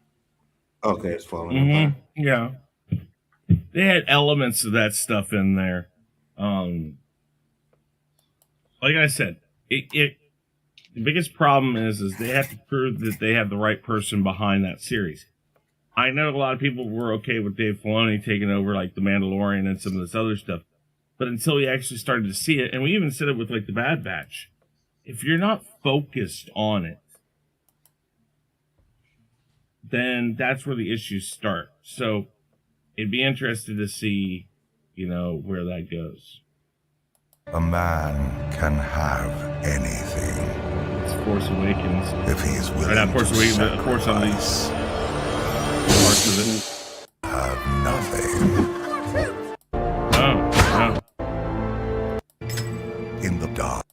Okay, it's Fallen Empire. Yeah. They had elements of that stuff in there. Like I said, the biggest problem is they have to prove that they have the right person behind that series. I know a lot of people were okay with Dave Filoni taking over like The Mandalorian and some of this other stuff, but until you actually started to see it, and we even said it with like The Bad Batch, if you're not focused on it, then that's where the issues start. So it'd be interesting to see, where that goes. A man can have anything. It's Force Awakens. If he is willing Not Force to Awakens, but Force Unleashed. Parts of it. Have nothing. Oh. In the dark.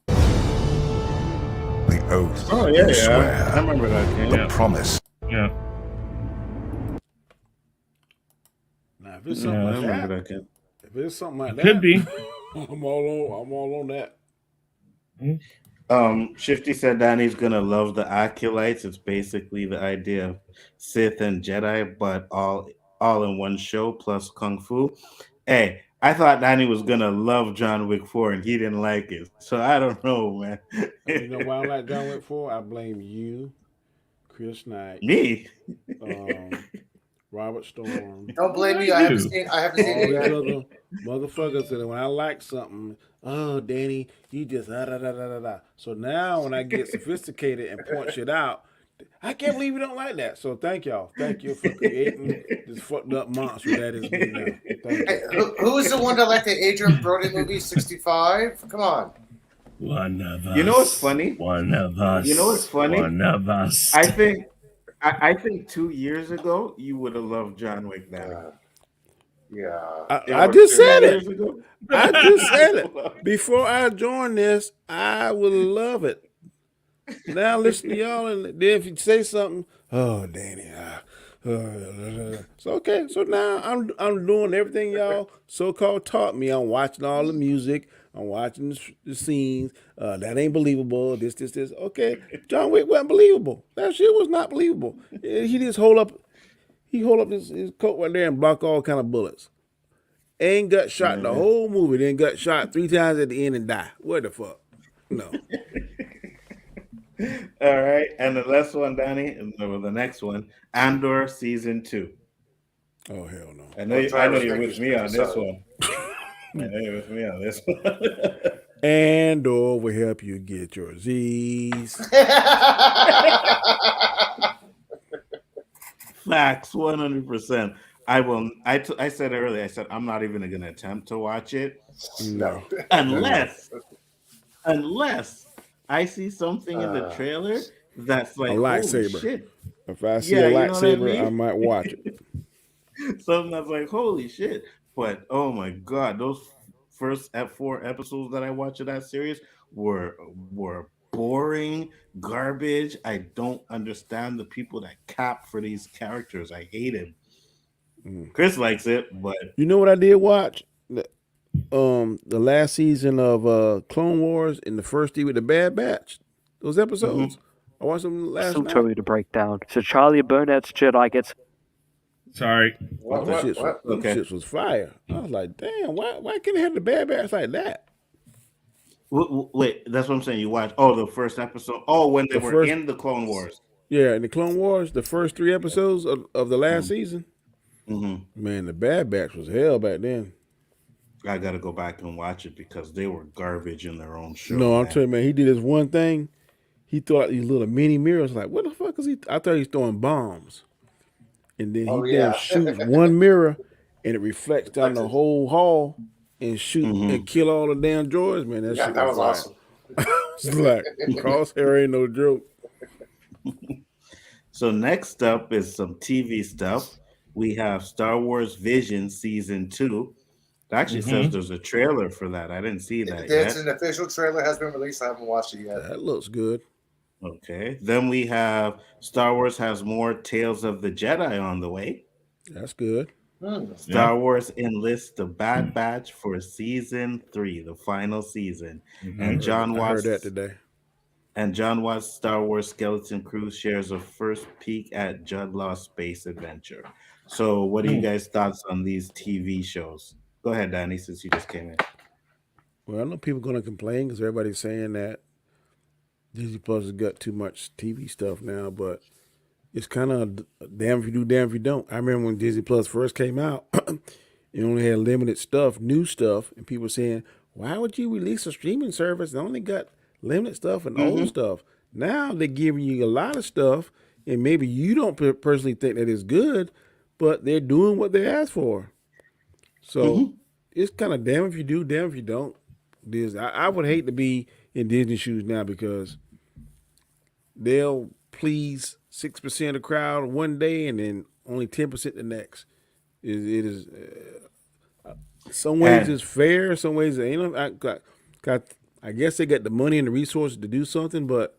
The oath. Oh, you yeah. swear. I remember that game. The promise. Yeah. Now, if it's something like that, game. if it's something like that, Could be. I'm all on that. Shifty said Danny's gonna love the Acolytes. It's basically the idea of Sith and Jedi, but all in one show plus Kung Fu. Hey, I thought Danny was gonna love John Wick 4 and he didn't like it. So I don't know, man. You know why I like John Wick 4? I blame you, Chris Knight, Me? Robert Storm. Don't blame me. I haven't seen all it these yet. other motherfuckers. And when I like something, oh, Danny, you just da da da da da. So now when I get sophisticated and point shit out, I can't believe you don't like that. So thank y'all. Thank you for creating this fucked up monster that is me now. Thank Hey, you. who's the one that liked the Adrian Brody movie 65? Come on. One of us. You know what's funny? One of us. You know what's funny? One of us. I think 2 years ago you would have loved John Wick, Danny. Yeah. I just said it. Years ago? I just said it. Before I joined this, I would love it. Now listen to y'all, and then if you say something, oh, Danny, so okay. So now I'm doing everything y'all so-called taught me. I'm watching all the music. I'm watching the scenes. That ain't believable. This. Okay, John Wick wasn't believable. That shit was not believable. He just hold up his coat right there and block all kind of bullets. Ain't got shot the whole movie. Then got shot 3 times at the end and die. What the fuck? No. All right, and the last one, Danny, and the next one, Andor season 2. Oh hell no. I know you're with me on this one. Andor will help you get your Z's. Facts, 100%. I will. I said earlier. I said I'm not even going to attempt to watch it. No. Unless I see something in the trailer that's like A lightsaber. holy shit. If I see Yeah, a you know what I lightsaber, mean? I might watch it. Something that's like holy shit. But oh my god, those first 4 episodes that I watched of that series were boring, garbage. I don't understand the people that cap for these characters. I hate it. Chris likes it, but You know what I did watch? The last season of Clone Wars and the first with the Bad Batch. Those episodes. I watched them last So night. sorry to break down. So Charlie Burnett's Jedi gets Sorry. What? Them Okay. shits was fire. I was like, damn, why can't they have the Bad Batch like that? wait, that's what I'm saying. You watch the first episode. Oh, when they The were first- in the Clone Wars. Yeah, in the Clone Wars, the first 3 episodes of the last season, man, the Bad Batch was hell back then. I gotta go back and watch it because they were garbage in their own show. No, I'm man. telling you, man, he did this one thing. He threw out these little mini mirrors. Like, what the fuck is he? I thought he was throwing bombs. And then he damn shoots one mirror and it reflects down the whole hall and shoot and kill all the damn droids, man. That shit that was awesome. It's like, Crosshair ain't no joke. So next up is some TV stuff. We have Star Wars Vision Season 2. It actually says there's a trailer for that. I didn't see that It's yet. an official trailer has been released. I haven't watched it yet. That looks good. Okay. Then we have Star Wars has more Tales of the Jedi on the way. That's good. Star Wars enlists the Bad Batch for season 3, the final season. And I heard that today. John Watts' Star Wars Skeleton Crew shares a first peek at Judd Law's space adventure. So, what are you guys' thoughts on these TV shows? Go ahead, Danny, since you just came in. Well, I know people going to complain because everybody's saying that Disney Plus has got too much TV stuff now, but it's kind of damn if you do, damn if you don't. I remember when Disney Plus first came out, it only had limited stuff, new stuff, and people saying, why would you release a streaming service that only got limited stuff and old stuff? Now they're giving you a lot of stuff, and maybe you don't personally think that it's good, but they're doing what they asked for. So it's kind of damn if you do, damn if you don't. I would hate to be in Disney shoes now because they'll please 6% of the crowd one day and then only 10% the next. It is some ways it's fair, some ways it ain't. I guess they got the money and the resources to do something, but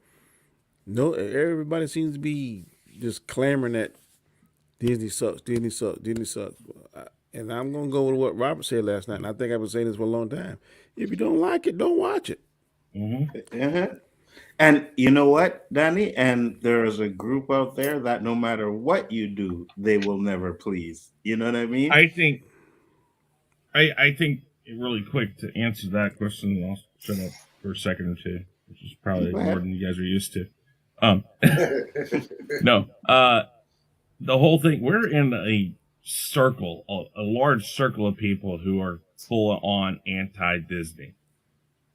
no, everybody seems to be just clamoring that Disney sucks, Disney sucks, Disney sucks. And I'm gonna go with what Robert said last night, and I think I've been saying this for a long time. If you don't like it, don't watch it. And you know what, Danny? And there's a group out there that no matter what you do, they will never please. You know what I mean? I think really quick to answer that question, and I'll shut up for a second or two, which is probably more than you guys are used to. No, the whole thing, we're in a circle, a large circle of people who are full on anti-Disney.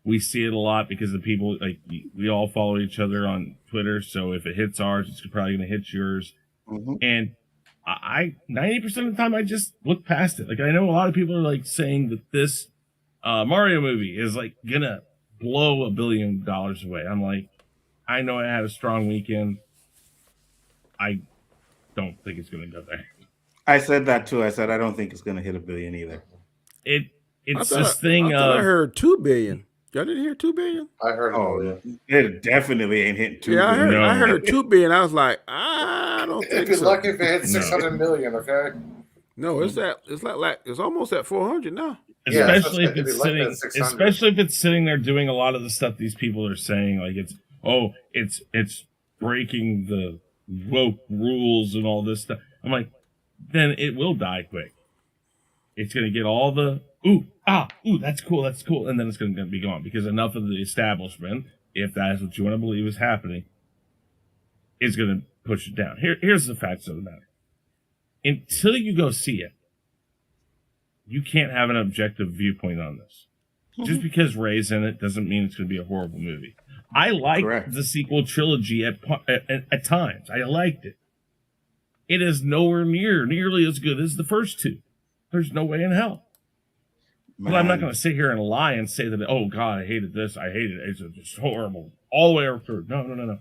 We see it a lot because the people, like, we all follow each other on Twitter, so if it hits ours, it's probably going to hit yours. And I 90% of the time, I just look past it. Like, I know a lot of people are, like, saying that this Mario movie is, like, going to blow $1 billion away. I'm like, I know it had a strong weekend. I don't think it's going to go there. I said that, too. I said I don't think it's going to hit $1 billion either. It's this thing I heard $2 billion. Y'all didn't hear $2 billion? I heard it. Oh, it definitely ain't hitting $2 billion. Yeah, I heard $2 billion. I was like, I don't think If so. you're lucky if it hits 600 million, okay? No, it's it's almost at 400 now. Especially if it's sitting there doing a lot of the stuff these people are saying, like it's breaking the woke rules and all this stuff. I'm like, then it will die quick. It's gonna get all the that's cool, and then it's gonna be gone because enough of the establishment, if that is what you want to believe is happening, is gonna push it down. Here's the facts of the matter. Until you go see it, you can't have an objective viewpoint on this. Just because Rey's in it doesn't mean it's going to be a horrible movie. I liked the sequel trilogy at times. I liked it. It is nowhere nearly as good as the first two. There's no way in hell. Man. But I'm not going to sit here and lie and say that, oh, God, I hated this. I hated it. It's just horrible. All the way over through. No.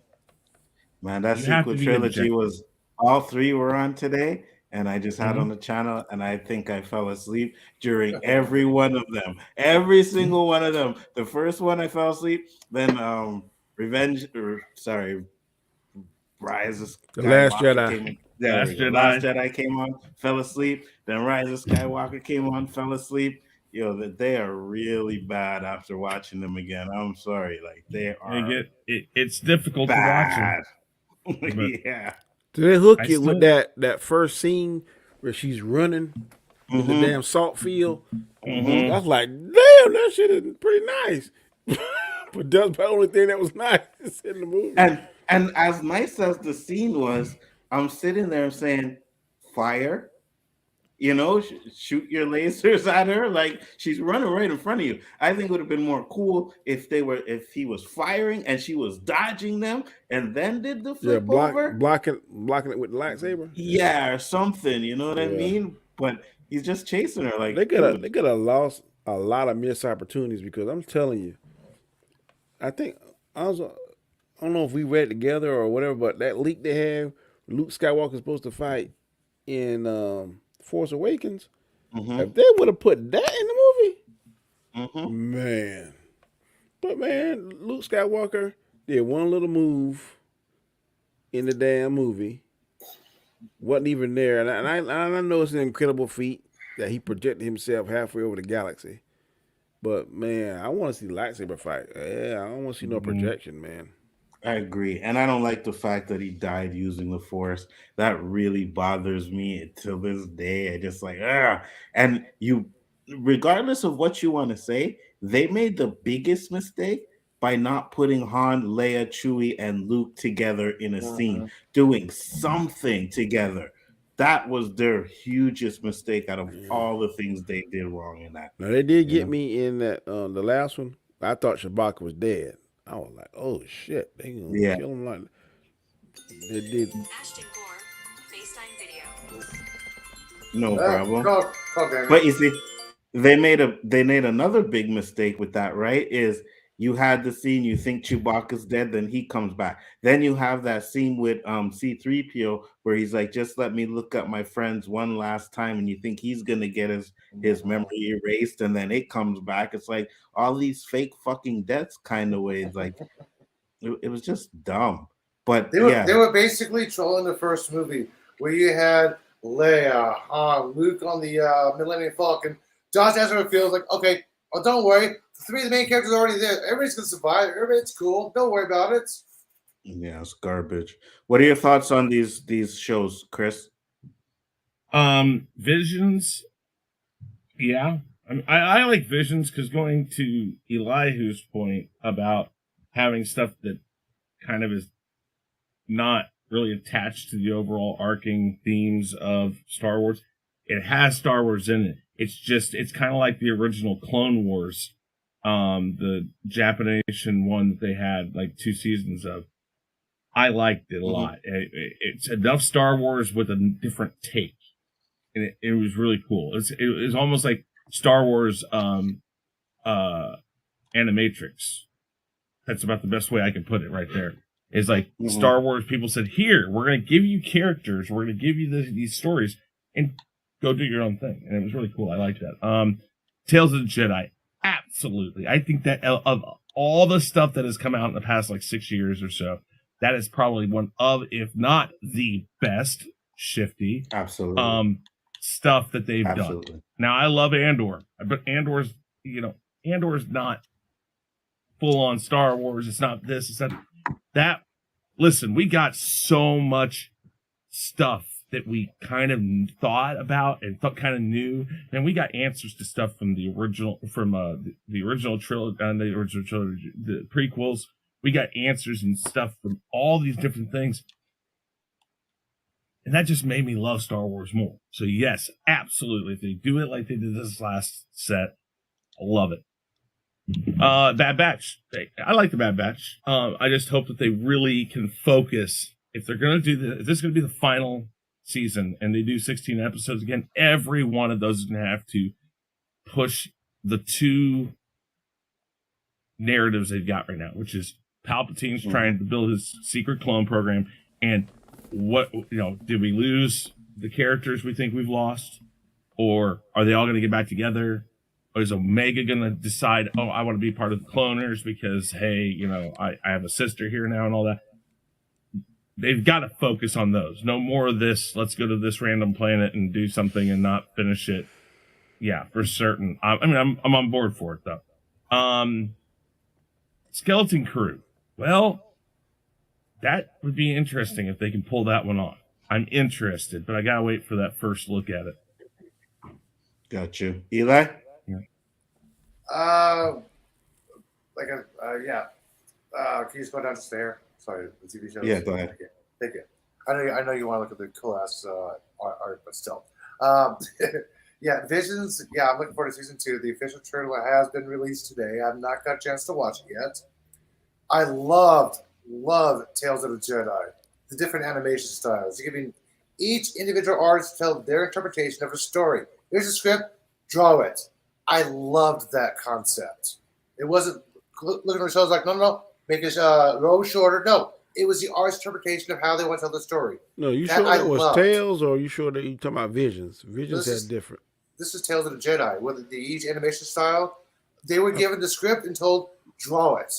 Man, that sequel trilogy was, all three were on today. And I just had on the channel, and I think I fell asleep during every one of them. Every single one of them. The first one I fell asleep. Then Rise of The Last Jedi. Last Jedi came on, fell asleep. Then Rise of Skywalker came on, fell asleep. They are really bad after watching them again. I'm sorry. Like, they are it's difficult bad. to watch them. Yeah. Do they hook you with that first scene where she's running in the damn salt field? I was like, damn, that shit is pretty nice. But that's the only thing that was nice in the movie. And as nice as the scene was, I'm sitting there saying, fire, shoot your lasers at her. Like, she's running right in front of you. I think it would have been more cool if he was firing and she was dodging them and then did the flip over. Blocking it with the lightsaber. Yeah, or something, you know what I mean? But he's just chasing her. Like, they could have lost a lot of missed opportunities because I'm telling you, I don't know if we read together or whatever, but that leak they have, Luke Skywalker is supposed to fight in Force Awakens. If they would have put that in the movie, man. But man, Luke Skywalker did one little move in the damn movie. Wasn't even there, and I know it's an incredible feat that he projected himself halfway over the galaxy. But man, I want to see lightsaber fight. Yeah, I don't want to see no projection, man. I agree. And I don't like the fact that he died using the force. That really bothers me till this day. I just like, ah. And you, regardless of what you want to say, they made the biggest mistake by not putting Han, Leia, Chewie, and Luke together in a scene, doing something together. That was their hugest mistake out of all the things they did wrong in that. Now they did get me in that the last one. I thought Chewbacca was dead. I was like, oh shit, they gonna kill him like they did. Ashton Gore, FaceTime video. No problem. Go, But you see, they made another big mistake with that, right? Is you had the scene, you think Chewbacca's dead, then he comes back. Then you have that scene with C-3PO where he's like, just let me look at my friends one last time, and you think he's gonna get his memory erased, and then it comes back. It's like all these fake fucking deaths kind of ways. Like it was just dumb. But they were basically trolling the first movie where you had Leia, Han, Luke on the Millennium Falcon. Josh Ezra feels like, okay, well, don't worry. The three of the main characters are already there. Everybody's going to survive. Everybody's cool. Don't worry about it. Yeah, it's garbage. What are your thoughts on these shows, Chris? Visions. Yeah. I like Visions because going to Elihu's point about having stuff that kind of is not really attached to the overall arcing themes of Star Wars. It has Star Wars in it. It's kind of like the original Clone Wars, the Japanese one that they had like 2 seasons of. I liked it a lot. It's enough Star Wars with a different take, and it was really cool. It was almost like Star Wars Animatrix. That's about the best way I can put it right there. It's like Star Wars people said, here, we're going to give you characters, we're going to give you these stories, and go do your own thing. And it was really cool. I liked that. Tales of the Jedi. Absolutely. I think that of all the stuff that has come out in the past like 6 years or so, that is probably one of, if not the best, Shifty stuff that they've done. Now, I love Andor, but Andor's not full on Star Wars. It's not this. It's not that. Listen, we got so much stuff that we kind of thought about and kind of knew, and we got answers to stuff from the original, the original trilogy, the prequels. We got answers and stuff from all these different things. And that just made me love Star Wars more. So yes, absolutely. If they do it like they did this last set, I love it. Bad Batch. I like the Bad Batch. I just hope that they really can focus. If they're going to do this, if this is going to be the final season and they do 16 episodes again, every one of those is going to have to push the 2 narratives they've got right now, which is Palpatine's trying to build his secret clone program, and did we lose the characters we think we've lost, or are they all going to get back together? Or is Omega going to decide, oh, I want to be part of the cloners because, hey, I have a sister here now and all that? They've got to focus on those. No more of this, let's go to this random planet and do something and not finish it. Yeah, for certain. I'm on board for it, though. Skeleton Crew. Well, that would be interesting if they can pull that one off. I'm interested, but I got to wait for that first look at it. Got you. Eli? Yeah. Can you just go down to stare? Sorry, the TV show. Yeah, go ahead. Okay. Thank you. I know you want to look at the Khoas art, but still. Yeah, Visions. Yeah, I'm looking forward to season 2. The official trailer has been released today. I've not got a chance to watch it yet. I loved Tales of the Jedi. The different animation styles, giving each individual artist to tell their interpretation of a story. Here's a script, draw it. I loved that concept. It wasn't looking at the shows like, no, make this row shorter. No, it was the artist's interpretation of how they want to tell the story. No, you sure that was Tales, or you sure that you talking about Visions? Visions had different. This is Tales of the Jedi. With each animation style, they were given the script and told, draw it.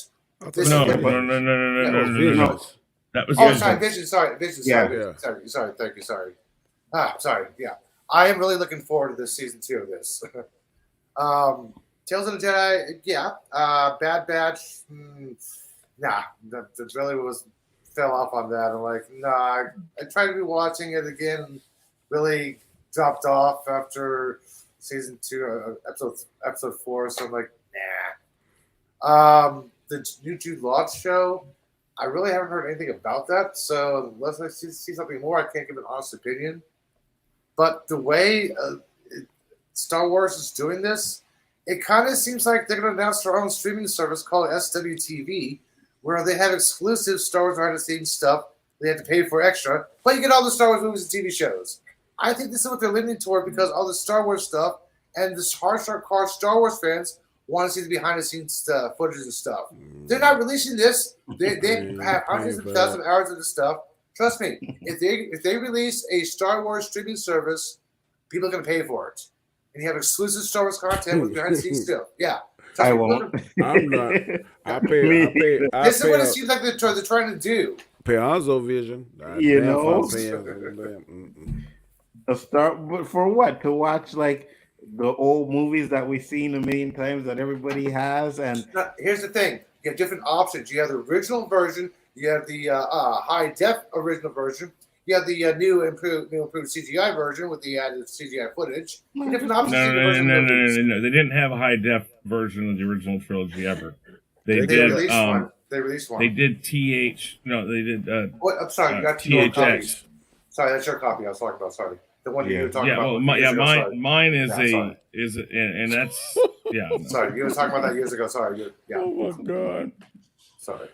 This No, is no, what- no, no, no, no, Yeah, no, it was no, no, no. Visions. That was Oh, Vision. sorry, Vision. Sorry, Vision. Yeah. Sorry, Vision, sorry. Thank you. Sorry. Sorry. Yeah, I am really looking forward to this season 2 of this. Tales of the Jedi. Yeah. Bad Batch. Nah, that really fell off on that. I'm like, nah. I tried to be watching it again. Really dropped off after season 2, episode 4. So I'm like, nah. The new Jude Law show. I really haven't heard anything about that, so unless I see something more, I can't give an honest opinion. But the way Star Wars is doing this, it kind of seems like they're going to announce their own streaming service called SWTV, where they have exclusive Star Wars behind-the-scenes stuff they have to pay for extra, but you get all the Star Wars movies and TV shows. I think this is what they're leaning toward because all the Star Wars stuff and the hardcore Star Wars fans want to see the behind-the-scenes footage and stuff. They're not releasing this. They have hundreds of thousands of hours of this stuff. Trust me, if they release a Star Wars streaming service, people are going to pay for it. And you have exclusive Star Wars content with behind-the-scenes stuff. Yeah. I won't. I'm not. I pay. This is what it seems like they're trying to do. Pay Onzo Vision. You know? But for what? To watch like the old movies that we've seen a million times that everybody has, and here's the thing: you have different options. You have the original version. You have the high def original version. You have the new improved CGI version with the added CGI footage. Different options. No. They didn't have a high def version of the original trilogy ever. They released one. They released one. They did TH. No, they did. What? I'm sorry. You got THX. Sorry, that's your copy I was talking about. Sorry. The one you were talking about. Mine is and that's Sorry, you were talking about that years ago. Sorry. Yeah. Oh my god. Sorry.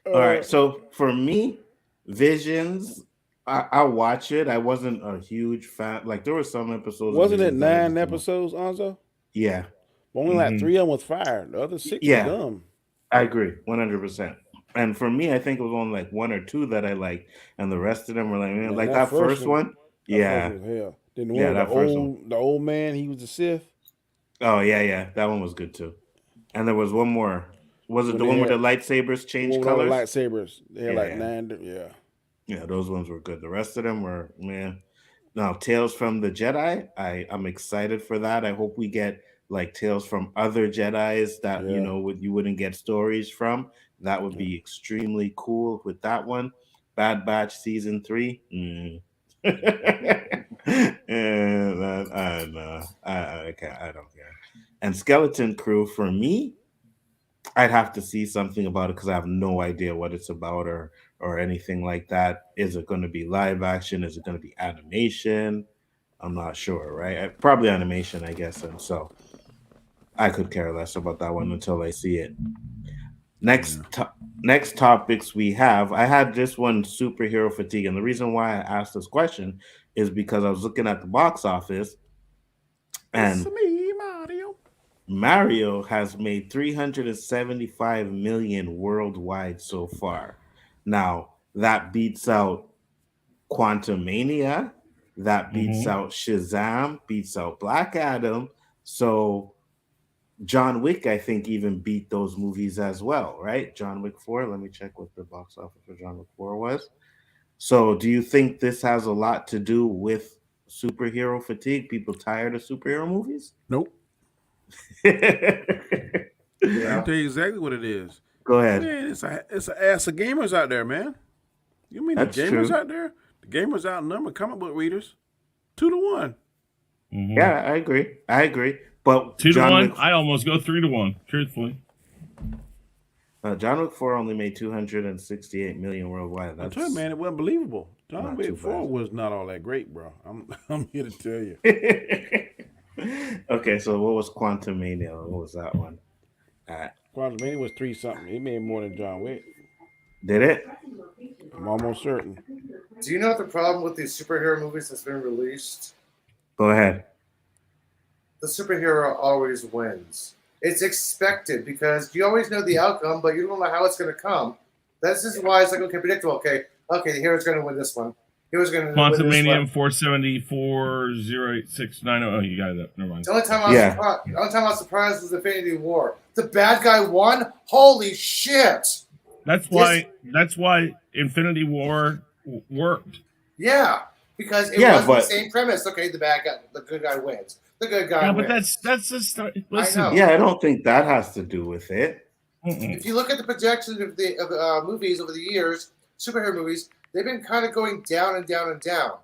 All right. So for me, Visions, I watch it. I wasn't a huge fan. Like there were some episodes. Wasn't it 9 episodes, Onzo? Yeah. Only like 3 of them was fired. The other 6 were dumb. I agree, 100%. And for me, I think it was only like 1 or 2 that I liked, and the rest of them were like, man, like that first one. Yeah. Hell. Then the one the old man, he was the Sith. Oh yeah, that one was good too. And there was one more. Was it the one where the lightsabers changed colors? The lightsabers. They had like 9. Yeah, those ones were good. The rest of them were, man. Now, Tales from the Jedi, I'm excited for that. I hope we get like tales from other Jedis that you wouldn't get stories from. That would be extremely cool with that one. Bad Batch season 3. I don't care. And Skeleton Crew, for me, I'd have to see something about it because I have no idea what it's about or anything like that. Is it going to be live action? Is it going to be animation? I'm not sure, right? Probably animation, I guess. And so I could care less about that one until I see it. Next topics we have. I had this one, superhero fatigue, and the reason why I asked this question is because I was looking at the box office, and Mario has made 375 million worldwide so far. Now that beats out Quantumania, that beats out Shazam, beats out Black Adam. So John Wick, I think, even beat those movies as well, right? John Wick 4. Let me check what the box office for John Wick 4 was. So do you think this has a lot to do with superhero fatigue? People tired of superhero movies? Nope. I'll tell you exactly what it is. Go ahead. Man, it's an ass of gamers out there, man. You mean That's the gamers true. out there? The gamers outnumber comic book readers 2-1. Yeah, I agree. But 2-1. I almost go 3-1. Truthfully, John Wick 4 only made 268 million worldwide. That's, I tell you, man, it wasn't believable. John Wick 4 was not all that great, bro. I'm here to tell you. Okay, so what was Quantumania? What was that one? Quantumania was 3-something. It made more than John Wick. Did it? I'm almost certain. Do you know what the problem with these superhero movies that's been released? Go ahead. The superhero always wins. It's expected because you always know the outcome, but you don't know how it's going to come. This is why it's like, okay, predictable. Okay, the hero's going to win this one. He was going to win this Quantumanium one. 474-08690. Oh, you got it up. Never mind. The only time I was surprised was Infinity War. The bad guy won. Holy shit! That's why Infinity War worked. Yeah, because it was the same premise. Okay, the good guy wins. The good guy wins. But that's just listen. I know. Yeah, I don't think that has to do with it. If you look at the projections of the movies over the years, superhero movies, they've been kind of going down and down and down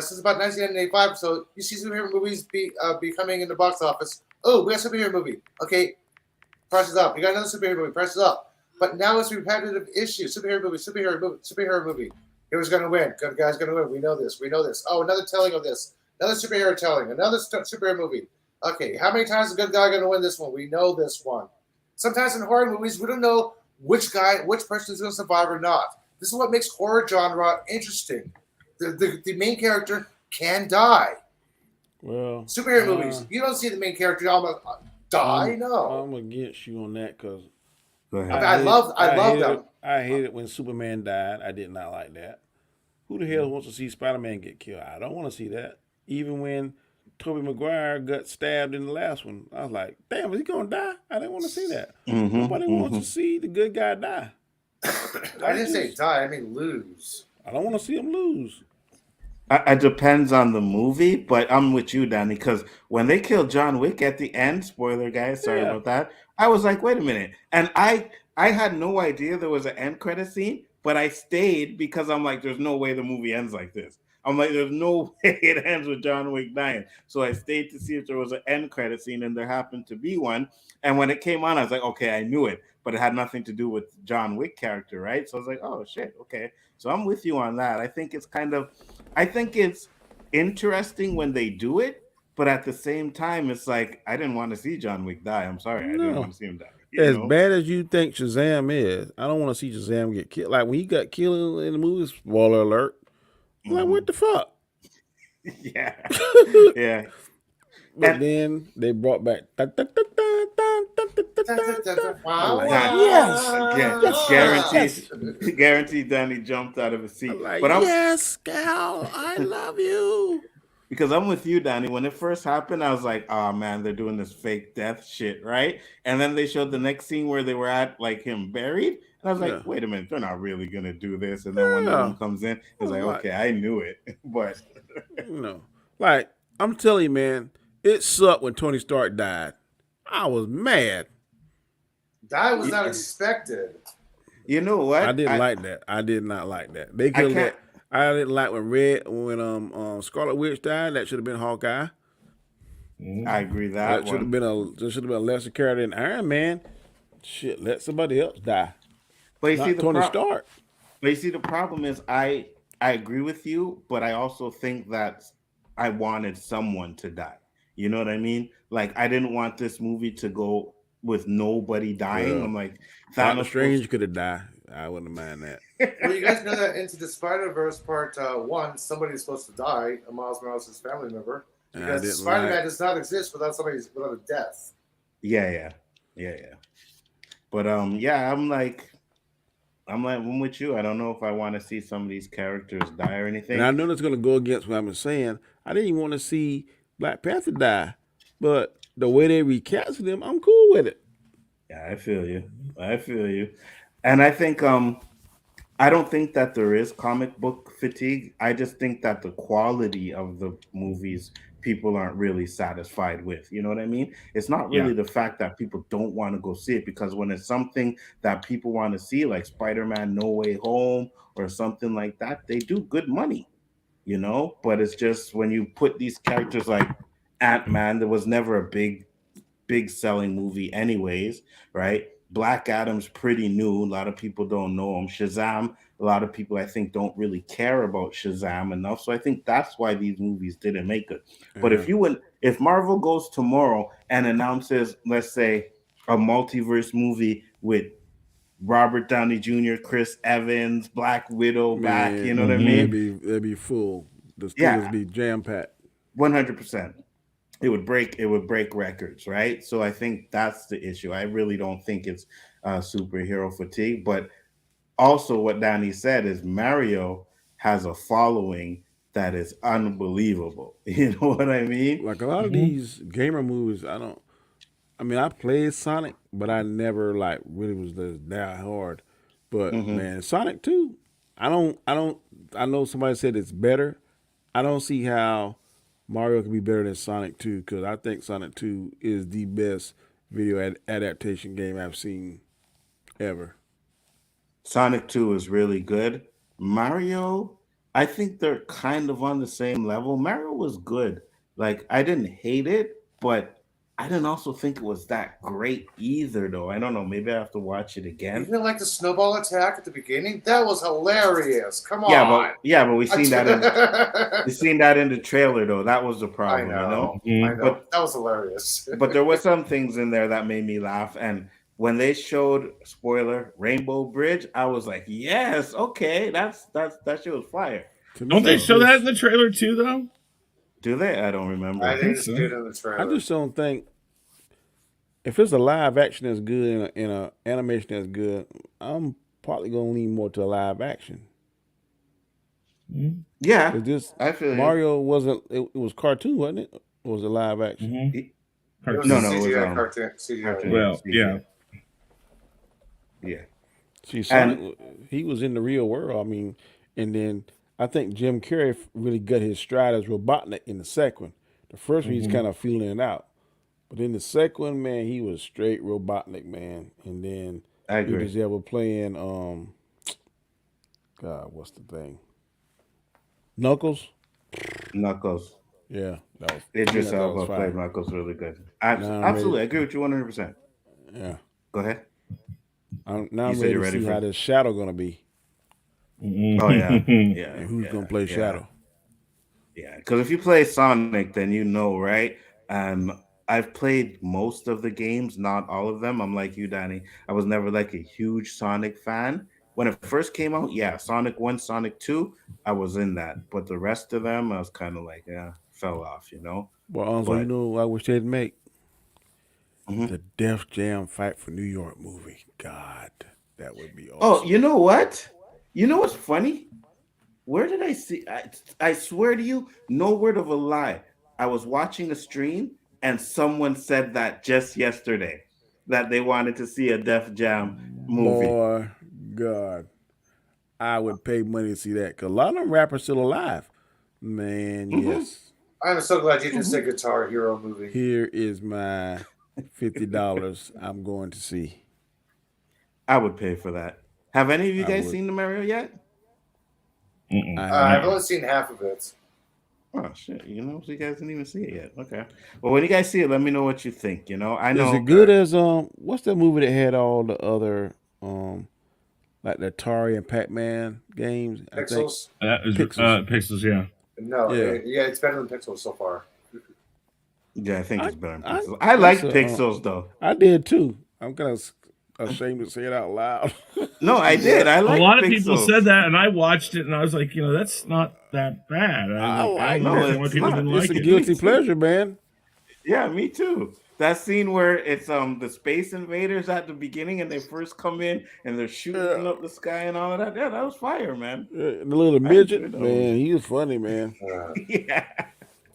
since about 1985. So you see superhero movies becoming in the box office. Oh, we got a superhero movie. Okay, prices up. We got another superhero movie. Prices up. But now it's repetitive issue. Superhero movie. Who's going to win? Good guy's going to win. We know this. Oh, another telling of this. Another superhero telling. Another superhero movie. Okay, how many times is the good guy going to win this one? We know this one. Sometimes in horror movies, we don't know which person is going to survive or not. This is what makes horror genre interesting. The main character can die. Well, superhero movies, you don't see the main character almost die. No, I'm against you on that because I love them. I hate it when Superman died. I did not like that. Who the hell wants to see Spider-Man get killed? I don't want to see that. Even when Tobey Maguire got stabbed in the last one, I was like, damn, is he going to die? I didn't want to see that. Nobody wants to see the good guy die. I didn't say die, I mean lose. I don't want to see him lose. It depends on the movie, but I'm with you, Danny, because when they killed John Wick at the end, spoiler guys, sorry about that, I was like, wait a minute. And I had no idea there was an end credit scene, but I stayed because I'm like, there's no way the movie ends like this. I'm like, there's no way it ends with John Wick dying. So I stayed to see if there was an end credit scene, and there happened to be one. And when it came on, I was like, okay, I knew it, but it had nothing to do with John Wick character, right? So I was like, oh shit, okay. So I'm with you on that. I think it's interesting when they do it, but at the same time, it's like, I didn't want to see John Wick die. I'm sorry, I didn't want to see him die. As bad as you think Shazam is, I don't want to see Shazam get killed. Like when he got killed in the movie, spoiler alert. Like, what the fuck? Yeah. Yeah. But then they brought back. Yes. Guaranteed Danny jumped out of his seat. But yes, Gal, I love you. Because I'm with you, Danny. When it first happened, I was like, oh man, they're doing this fake death shit, right? And then they showed the next scene where they were at like him buried. And I was like, wait a minute, they're not really gonna do this. And then when the one comes in, it's like, okay, I knew it. But like I'm telling you, man, it sucked when Tony Stark died. I was mad. That was not expected. You know what? I didn't like that. I did not like that. They could have. I didn't like when Scarlet Witch died. That should have been Hawkeye. I agree that should have been a lesser character than Iron Man. Shit, let somebody else die. But you see Tony Stark. But you see, the problem is I agree with you, but I also think that I wanted someone to die. You know what I mean? Like I didn't want this movie to go with nobody dying. Yeah. I'm like, Doctor Strange could have died. I wouldn't mind that. Well, you guys know that Into the Spider-Verse Part 1, somebody's supposed to die, a Miles Morales' family member, because Spider-Man does not exist without a death. Yeah. But I'm with you. I don't know if I want to see some of these characters die or anything. And I know that's going to go against what I've been saying. I didn't even want to see Black Panther die, but the way they recasted him, I'm cool with it. Yeah, I feel you. And I think I don't think that there is comic book fatigue. I just think that the quality of the movies people aren't really satisfied with. You know what I mean? It's not really the fact that people don't want to go see it, because when it's something that people want to see, like Spider-Man No Way Home or something like that, they do good money, you know? But it's just when you put these characters like Ant-Man, there was never a big selling movie anyways, right? Black Adam's pretty new. A lot of people don't know him. Shazam, a lot of people I think don't really care about Shazam enough. So I think that's why these movies didn't make it. But if Marvel goes tomorrow and announces, let's say, a multiverse movie with Robert Downey Jr., Chris Evans, Black Widow back, you know what I mean? It'd be full. The studios be jam-packed. 100%. It would break records, right? So I think that's the issue. I really don't think it's superhero fatigue. But also what Danny said is Mario has a following that is unbelievable. You know what I mean? Like a lot of these gamer movies, I played Sonic, but I never like really was that hard. But Mm-hmm. man, Sonic 2, I know somebody said it's better. I don't see how Mario can be better than Sonic 2 because I think Sonic 2 is the best video adaptation game I've seen ever. Sonic 2 is really good. Mario, I think they're kind of on the same level. Mario was good. Like, I didn't hate it, but I didn't also think it was that great either, though. I don't know. Maybe I have to watch it You again. didn't like the snowball attack at the beginning? That was hilarious. Come on. But we seen that in the trailer, though. That was the problem, I know. But that was hilarious. but there were some things in there that made me laugh. And when they showed, spoiler, Rainbow Bridge, I was like, yes, okay, that shit was fire. Don't they show that in the trailer too, though? Do they? I don't remember. I think it's good in the trailer. I just don't think if it's a live action that's good and a animation that's good, I'm probably gonna lean more to a live action. Yeah, I feel Mario wasn't. It was cartoon, wasn't it? Or was it live action? It was No, a it was CGI cartoon. CGI. Well, yeah. See, Sonic, he was in the real world. And then I think Jim Carrey really got his stride as Robotnik in the second. The first one, he's kind of feeling it out. But in the second one, man, he was straight Robotnik, man. And then I agree. Idris Elba playing, God, what's the thing? Knuckles. Yeah, that was. Idris Elba played Knuckles really good. Absolutely, I agree with you 100%. Yeah. Go ahead. Now I'm ready to see how this Shadow gonna be. Oh yeah, yeah. And who's gonna play Shadow? Yeah, because if you play Sonic, then you know, right? I've played most of the games, not all of them. I'm like you, Danny. I was never like a huge Sonic fan. When it first came out, yeah, Sonic 1, Sonic 2, I was in that. But the rest of them, I was kind of like, fell off, you know? Well, you know what I wish they'd make? The Def Jam Fight for New York movie. God, that would be awesome. Oh, you know what? You know what's funny? Where did I see? I swear to you, no word of a lie. I was watching a stream and someone said that just yesterday that they wanted to see a Def Jam movie. Boy, God, I would pay money to see that because a lot of them rappers still alive. Man, yes. I'm so glad you just said Guitar Hero movie. Here is my $50 I'm going to see. I would pay for that. Have any of you guys seen the Mario yet? I've only seen half of it. Oh shit! You know, so you guys didn't even see it yet. Okay. Well, when you guys see it, let me know what you think. You know, I know. Is it good as what's that movie that had all the other like the Atari and Pac-Man games? Pixels. Pixels, yeah. No, yeah, it's better than Pixels so far. Yeah, I think it's better than Pixels. I like Pixels though. I did too. I'm kind of ashamed to say it out loud. No, I did. I like. A lot of Pixels. people said that, and I watched it, and I was like, that's not that bad. I know why people didn't like it's a it. guilty pleasure, man. Yeah, me too. That scene where it's the Space Invaders at the beginning, and they first come in and they're shooting up the sky and all of that. Yeah, that was fire, man. The little midget, man, he was funny, man. Yeah,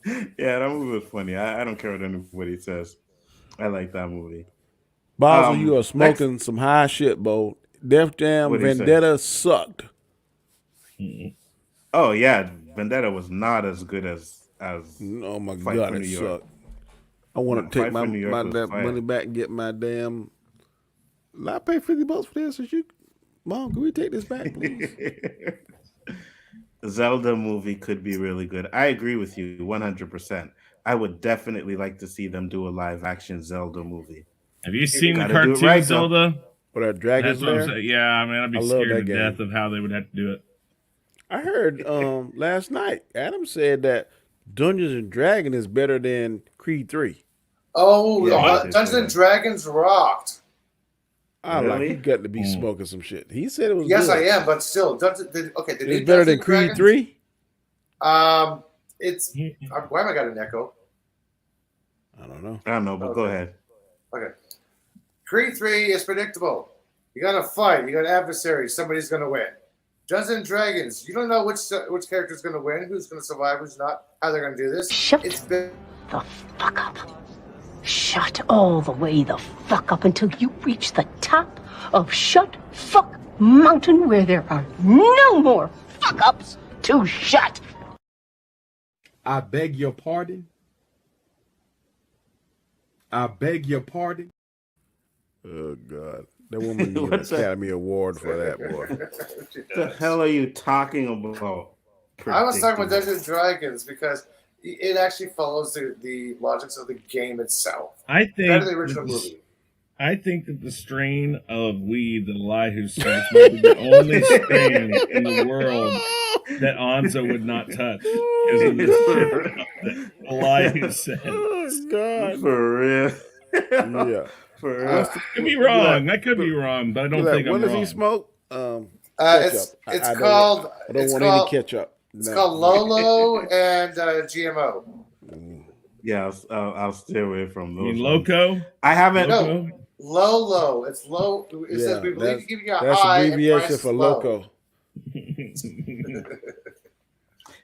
that movie was funny. I don't care what anybody says. I like that movie. Basil, you are smoking some high shit, Bo. Def Jam Vendetta sucked. Oh yeah, Vendetta was not as good as. Oh my Fight God, for it New York. sucked. I want to take my that money back and get my damn. I pay $50 for this. Mom, can we take this back, please? Zelda movie could be really good. I agree with you 100%. I would definitely like to see them do a live action Zelda movie. Have you seen the cartoon Zelda? Or that Dragon's Lair? Yeah, I mean, I'd be scared to death of how they would have to do it. I heard last night, Adam said that Dungeons and Dragons is better than Creed 3. Oh, Dungeons and Dragons rocked. Like you got to be smoking some shit. He said it was Yes, good. I am, but still. It's better than Creed 3? It's... Why am I got an echo? I don't know. But go ahead. Okay. Creed 3 is predictable. You got to fight. You got adversaries. Somebody's going to win. Dungeons and Dragons. You don't know which character is going to win, who's going to survive, who's not, how they're going to do this. Shut It's been the fuck up. Shut all the way the fuck up until you reach the top of Shut Fuck Mountain, where there are no more fuck ups to shut. I beg your pardon. I beg your pardon. Oh God, that woman need an Academy Award for that, boy. What the hell are you talking about? I was talking about Dungeons and Dragons because it actually follows the logics of the game itself. I think better than the original movie. I think that the strain of weed that Elihu smokes might be the only strain in the world that Anzo would not touch. Is in this shit that Elihu said. Oh God, For real. yeah. For real. Could be wrong. I could be wrong, but I don't think I'm what wrong. does he smoke? It's called. I don't it's want called, any ketchup. It's called Lolo and GMO. Yeah, I'll stay away from those. You mean Loco? I haven't. No, Lolo. It's low. It says we believe you give you a that's high abbreviation and price for is low. loco.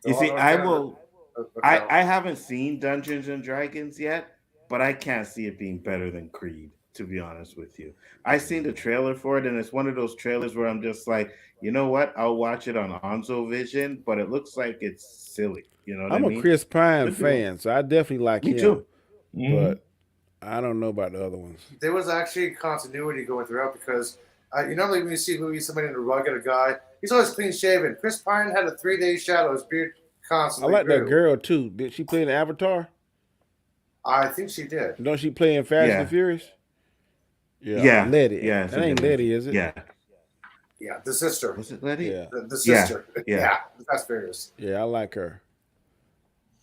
You see, I haven't seen Dungeons and Dragons yet, but I can't see it being better than Creed, to be honest with you. I seen the trailer for it, and it's one of those trailers where I'm just like, you know what? I'll watch it on Onzo Vision, but it looks like it's silly. You know what I mean? I'm a Chris Pine fan, so I definitely like him. Me too. But I don't know about the other ones. There was actually continuity going throughout because you normally when you see movies, somebody in a rugged guy, he's always clean shaven. Chris Pine had a 3-day shadow. His beard constantly I like grew. that girl too. Did she play in Avatar? I think she did. Don't she play in Fast and Furious? Yeah. Letty. Yeah, That ain't Letty, is it? Yeah. Yeah, the sister. Was it Letty? Yeah. The sister. Yeah. That's Furious. Yeah, I like her.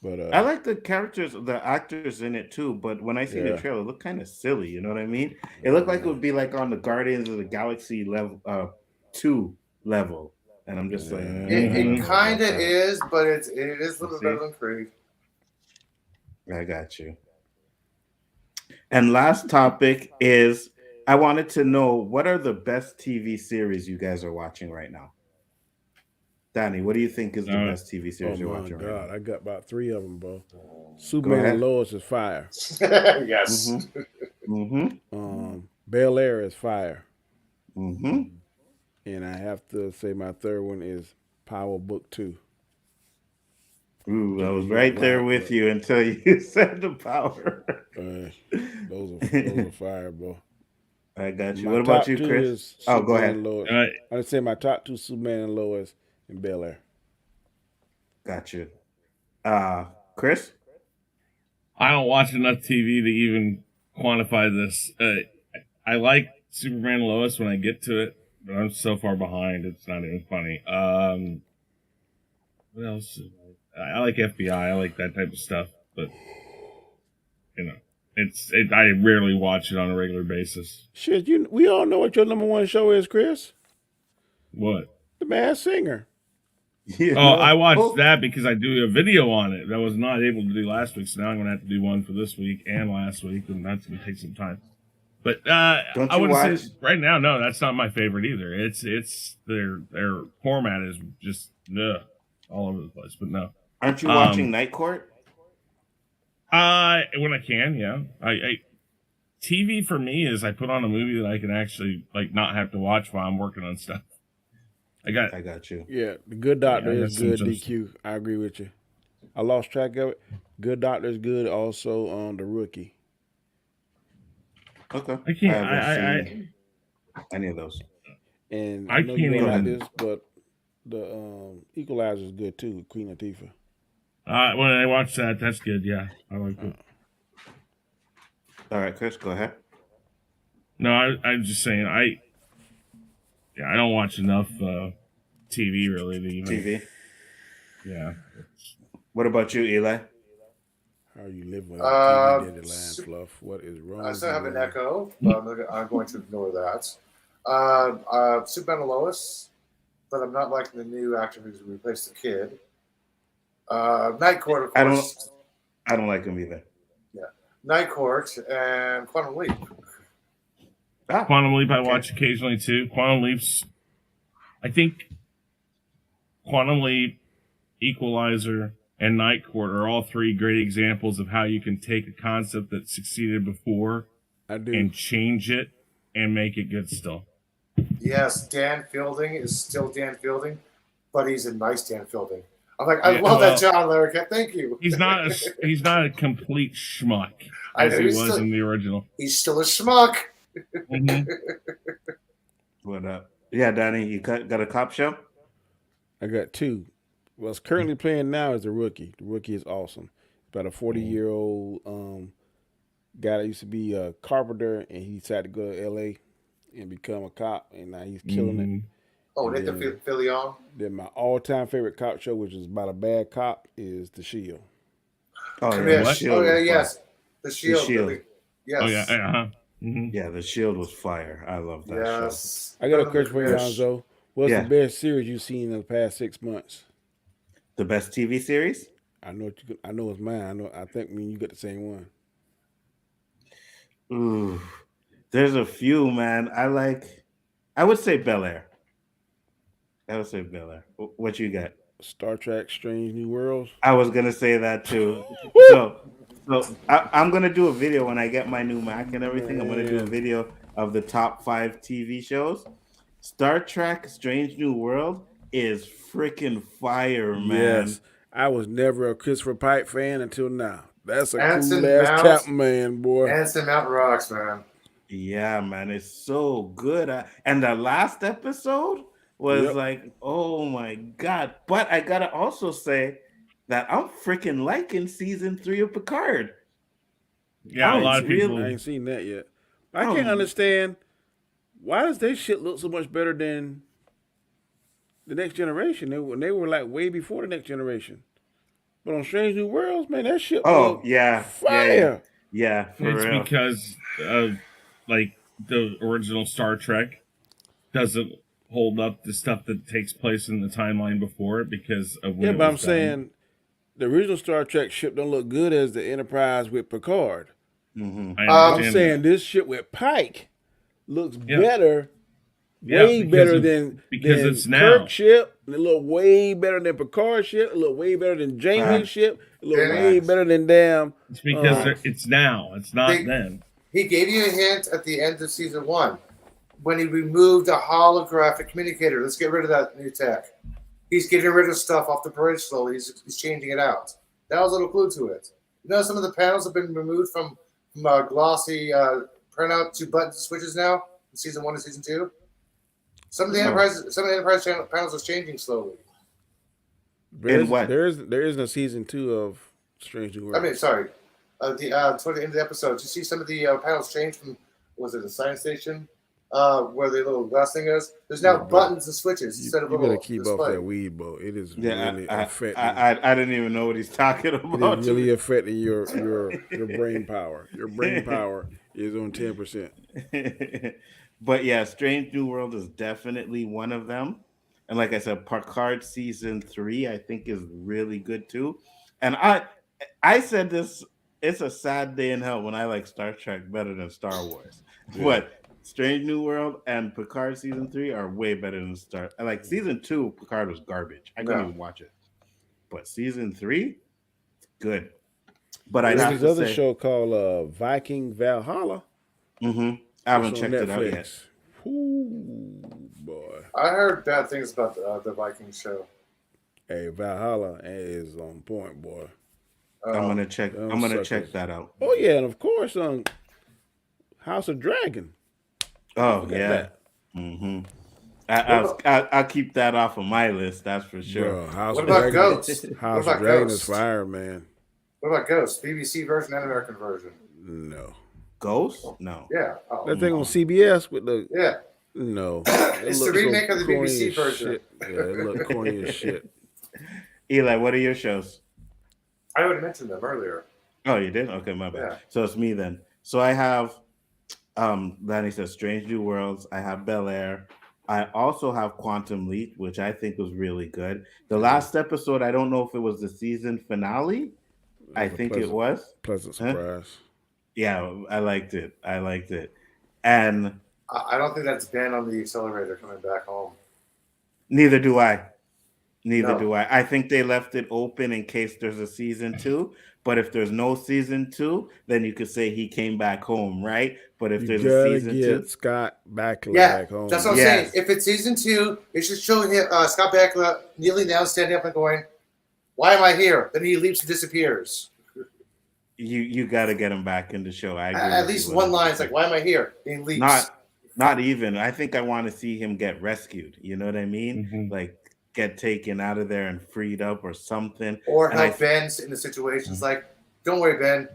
But I like the characters, the actors in it too. But when I see the trailer, it looked kind of silly. You know what I mean? It looked like it would be like on the Guardians of the Galaxy level, 2 level, and I'm just like, It kind of is, but it is a little better than Creed. I got you. And last topic is, I wanted to know, what are the best TV series you guys are watching right now? Danny, what do you think is the best TV series you're watching right now? Oh my God, I got about 3 of them, bro. Superman and Lois is fire. Yes. Bel Air is fire. Mm-hmm. And I have to say my third one is Power Book 2. Ooh, I was right there with you until you said the Power. Those are fire, bro. I got you. My What about top you, 2 Chris? is Oh, go Superman ahead. and Lois. I'd say my top 2, Superman and Lois and Bel Air. Got you. Chris? I don't watch enough TV to even quantify this. I like Superman and Lois when I get to it, but I'm so far behind, it's not even funny. What else? I like FBI. I like that type of stuff, but you know, I rarely watch it on a regular basis. Shit, we all know what your number 1 show is, Chris. What? The Masked Singer. I watched that because I do a video on it that I was not able to do last week, so now I'm going to have to do one for this week and last week, and that's going to take some time. But I wouldn't say right now, no, that's not my favorite either. It's their format is just all over the place, but no. Aren't you watching Night Court? When I can, yeah. I TV for me is I put on a movie that I can actually not have to watch while I'm working on stuff. I got you. Yeah, The Good Doctor is good, Simpsons. DQ. I agree with you. I lost track of it. Good Doctor is good. Also on The Rookie. Okay. I can't. haven't seen any of those. And I I know you can't don't like even- this, but the Equalizer is good too. Queen Latifah. When I watch that, that's good. Yeah, I like it. All right, Chris, go ahead. No, I'm just saying I don't watch enough TV really to even. TV. Yeah. What about you, Eli? How are you living without TV, Daddy Land Fluff? What is wrong? I still have an with you? echo, but I'm going to ignore that. Superman and Lois, but I'm not liking the new actor who's replaced the kid. Night Court, of course. I don't like him either. Yeah, Night Court and Quantum Leap. Quantum Leap I watch occasionally too. Quantum Leap's, I think Quantum Leap, Equalizer, and Night Court are all three great examples of how you can take a concept that succeeded before and change it and make it good still. Yes, Dan Fielding is still Dan Fielding, but he's a nice Dan Fielding. I'm like, I love that John Larroquette. Thank you. He's not a complete schmuck as he was in the original. He's still a schmuck. Mm-hmm. What up? Yeah, Danny, you got a cop show? I got two. What's currently playing now is The Rookie. The Rookie is awesome. About a 40-year-old guy that used to be a carpenter, and he decided to go to L.A. and become a cop, and now he's killing it. Oh, Nathan Fillion. Then my all-time favorite cop show, which is about a bad cop, is The Shield. Oh, yeah, The Shield. Oh, yeah, yes. The Shield. The Shield. Yes. Oh, yeah. Uh-huh. Mm-hmm. Yeah, The Shield was fire. I love that show. I got a question for you, Lonzo. What's the best series you've seen in the past 6 months? The best TV series? I know it's mine. I think me and you got the same one. Ooh, there's a few, man. I would say Bel Air. What you got? Star Trek: Strange New Worlds. I was gonna say that too. so I'm gonna do a video when I get my new Mac and everything. I'm gonna do a video of the top 5 TV shows. Star Trek: Strange New World is freaking fire, man. Yes, I was never a Christopher Pike fan until now. That's a cool ass Captain Man, boy. Anson Mount rocks, man. Yeah, man, it's so good. And the last episode was like, oh my god. But I gotta also say that I'm freaking liking season 3 of Picard. Yeah, a lot of people. I ain't seen that yet. I can't understand why does their shit look so much better than the Next Generation. They were like way before the Next Generation. But on Strange New Worlds, man, that shit oh yeah, fire. Yeah, it's real. Because of like the original Star Trek doesn't hold up the stuff that takes place in the timeline before it because of when but I'm saying the original Star Trek ship don't look good as the Enterprise with Picard. Mm-hmm. I'm saying this ship with Pike looks better. Way better than it's now. Kirk ship. It look way better than Picard ship. It look way better than Jamie's ship. It look way better than damn. It's because it's now. It's not then. He gave you a hint at the end of season 1 when he removed a holographic communicator. Let's get rid of that new tech. He's getting rid of stuff off the bridge slowly. He's changing it out. That was a little clue to it. You know, some of the panels have been removed from glossy printout to buttons and switches now in season 1 and season 2. Some of the Enterprise panels are changing slowly. There isn't a season 2 of Strange New Worlds. I mean, sorry. Toward the end of the episode, you see some of the panels change from, was it the science station, where the little glass thing is? There's now buttons and switches instead of a little display. You better keep off that weed, bro. It is really affecting. I didn't even know what he's talking about. It's really affecting your brain power. Your brain power is on 10%. But yeah, Strange New World is definitely one of them. And like I said, Picard season 3, I think, is really good too. And I said this, it's a sad day in hell when I like Star Trek better than Star Wars. Yeah. But Strange New World and Picard season 3 are way better than like season 2, Picard was garbage. I couldn't even watch it. But season 3, good. But I there's another show called Viking Valhalla. Mm-hmm. I haven't checked it out yet. Ooh, boy. I heard bad things about the Viking show. Hey, Valhalla is on point, boy. I'm gonna check that out. Oh yeah, and of course, House of Dragon. Oh yeah. Mm-hmm. I'll keep that off of my list. That's for sure. Bro, what about Ghost? House of Dragon is fire, man. What about Ghost? BBC version and American version? No. Ghost? No. Yeah. That thing on CBS with the No. It's the remake of the BBC version. Yeah, it looked corny as shit. Eli, what are your shows? I already mentioned them earlier. Oh, you did? Okay, my bad. Yeah. So it's me then. So I have Danny says Strange New Worlds. I have Bel Air. I also have Quantum Leap, which I think was really good. The last episode, I don't know if it was the season finale. I think it was. Pleasant surprise. Yeah, I liked it. And I don't think that's Ben on the accelerator coming back home. Neither do I. Neither No. do I. I think they left it open in case there's a season 2. But if there's no season 2, then you could say he came back home, right? But if You there's a gotta season get 2, Scott Bakula Yeah, back home. that's what I'm saying. If it's season 2, it should show him Scott Bakula kneeling down, standing up, and going, "Why am I here?" Then he leaps and disappears. you got to get him back in the show. I agree. At least one line is like, "Why am I here?" And he leaps. Not even. I think I want to see him get rescued. You know what I mean? Mm-hmm. Like get taken out of there and freed up or something. Or And help Ben in the situations like, "Don't worry, Ben."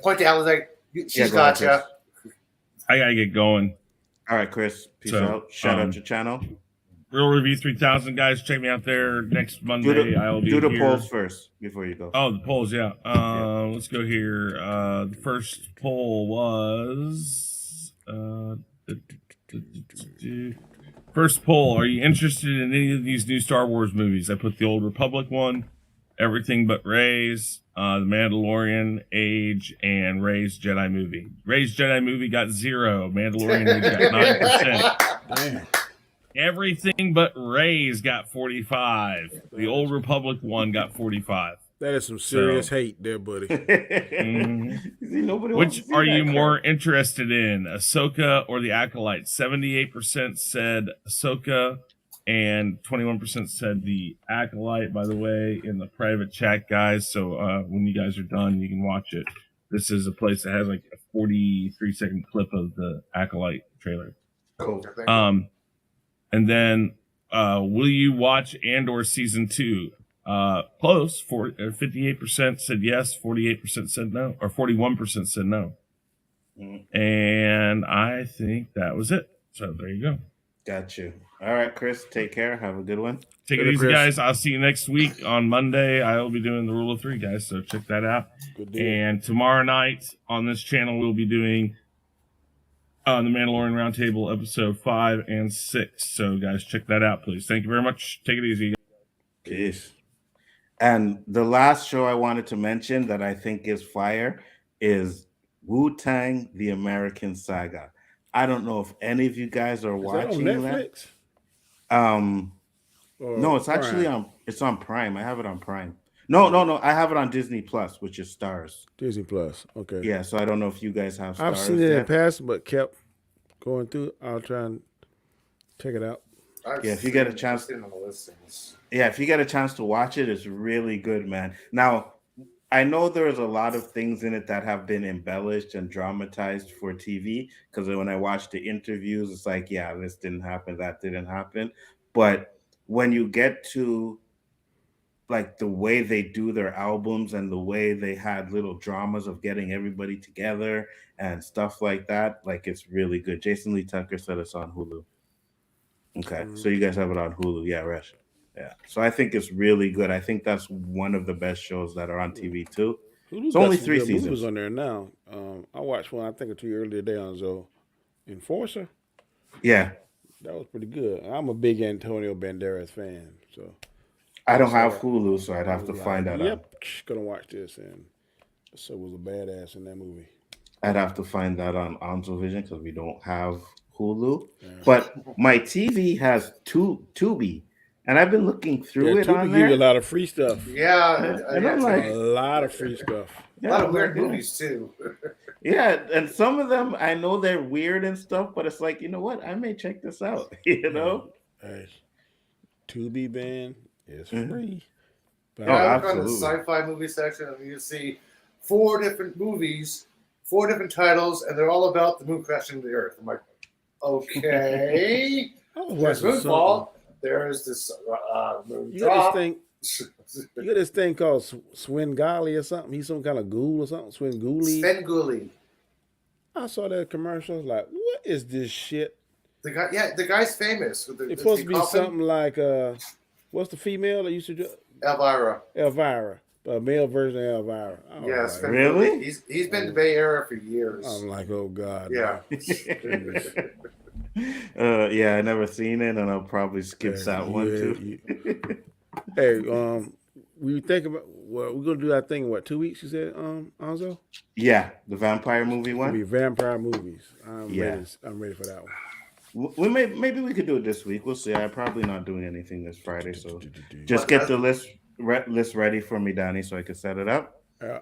Point to Alan like, "She's go ahead, gotcha." I gotta get going. All right, Chris. Peace out. Shout out your channel. Real Review 3000 guys, check me out there next Monday. I'll be do the here. polls first before you go. Oh, the polls, yeah. Let's go here. The first poll was first poll. Are you interested in any of these new Star Wars movies? I put the Old Republic one, Everything But Rey's, The Mandalorian, Age, and Rey's Jedi movie. Rey's Jedi movie got 0. Mandalorian movie got 9%. Damn. Everything But Rey's got 45. The Old Republic one got 45. That is some serious hate there, buddy. Which are you more interested in, Ahsoka or the Acolyte? 78% said Ahsoka, and 21% said the Acolyte, by the way, in the private chat, guys. So when you guys are done, you can watch it. This is a place that has like a 43-second clip of the Acolyte trailer. Cool. And then, will you watch Andor season 2? Close. 58% said yes, 48% said no, or 41% said no. And I think that was it. So there you go. Got you. All right, Chris. Take care. Have a good one. Take it easy, guys. I'll see you next week on Monday. I'll be doing the Rule of 3, guys. So check that out. Good deal. And tomorrow night on this channel, we'll be doing the Mandalorian Roundtable episode 5 and 6. So, guys, check that out, please. Thank you very much. Take it easy. Peace. And the last show I wanted to mention that I think is fire is Wu-Tang: The American Saga. I don't know if any of you guys are watching that on Netflix? No, it's actually on Prime. I have it on Prime. No. I have it on Disney Plus, which is Stars. Disney Plus. Okay. Yeah, so I don't know if you guys have Stars. I've seen it in the past, but kept going through. I'll try and check it out. If you get a chance, if you get a chance to watch it, it's really good, man. Now, I know there's a lot of things in it that have been embellished and dramatized for TV, because when I watched the interviews, it's like, yeah, this didn't happen, that didn't happen. But when you get to like the way they do their albums and the way they had little dramas of getting everybody together and stuff like that, like it's really good. Jason Lee Tucker said it's on Hulu. Okay, so you guys have it on Hulu. Yeah, Resh. Yeah, so I think it's really good. I think that's one of the best shows that are on TV too. It's only 3 seasons. Movies on there now. I watched one, I think, or 2 earlier today on Zoe. Enforcer. Yeah, that was pretty good. I'm a big Antonio Banderas fan, so I don't have Hulu, so I'd have to find that out. Yep, gonna watch this, and so was a badass in that movie. I'd have to find that on Onzo Vision because we don't have Hulu. Yeah. But my TV has Tubi, and I've been looking through it Tubi on give there. you a lot of free stuff. Yeah, and I'm like, a lot of free stuff. A lot of weird movies too. Yeah, and some of them I know they're weird and stuff, but it's like, you know what? I may check this out. You know, hey, Tubi ban is free. But I look on the sci-fi movie section, and you see 4 different movies, 4 different titles, and they're all about the moon crashing the Earth. I'm like, okay. There's Moonfall. There's this moon drop. You got this thing called Swingali or something. He's some kind of ghoul or something. Svengoolie. I saw that commercial. I was like, what is this shit? The guy's famous. It's supposed to be something like what's the female that used to do? Elvira, a male version of Elvira. Yes, really? He's been in the Bay Area for years. I'm like, oh god. Yeah. Yeah, I never seen it, and I'll probably skip that one too. Hey, we think about we're gonna do that thing in 2 weeks? You said, Anzo? Yeah, the vampire movie one. Vampire movies. I'm ready for that one. Maybe we could do it this week. We'll see. I'm probably not doing anything this Friday, so just get the list ready for me, Danny, so I can set it up. Yeah.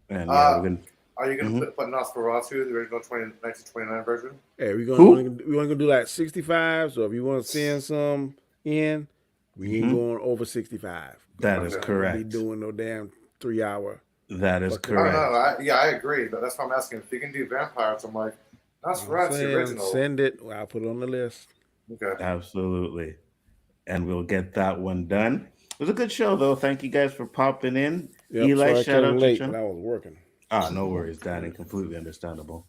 And yeah, we're gonna. Are you going to put Nosferatu, the original 1929 version? Hey, we're gonna do like 65. So if you want to send some in, we ain't going over 65. That is correct. Be doing no damn 3 hour. That is correct. I agree, but that's why I'm asking if you can do vampires. I'm like, Nosferatu, the original. Send it. I'll put it on the list. Okay. Absolutely, and we'll get that one done. It was a good show, though. Thank you guys for popping in. Yep, Eli, shout out late, to you. but I was working. No worries, Danny. Completely understandable.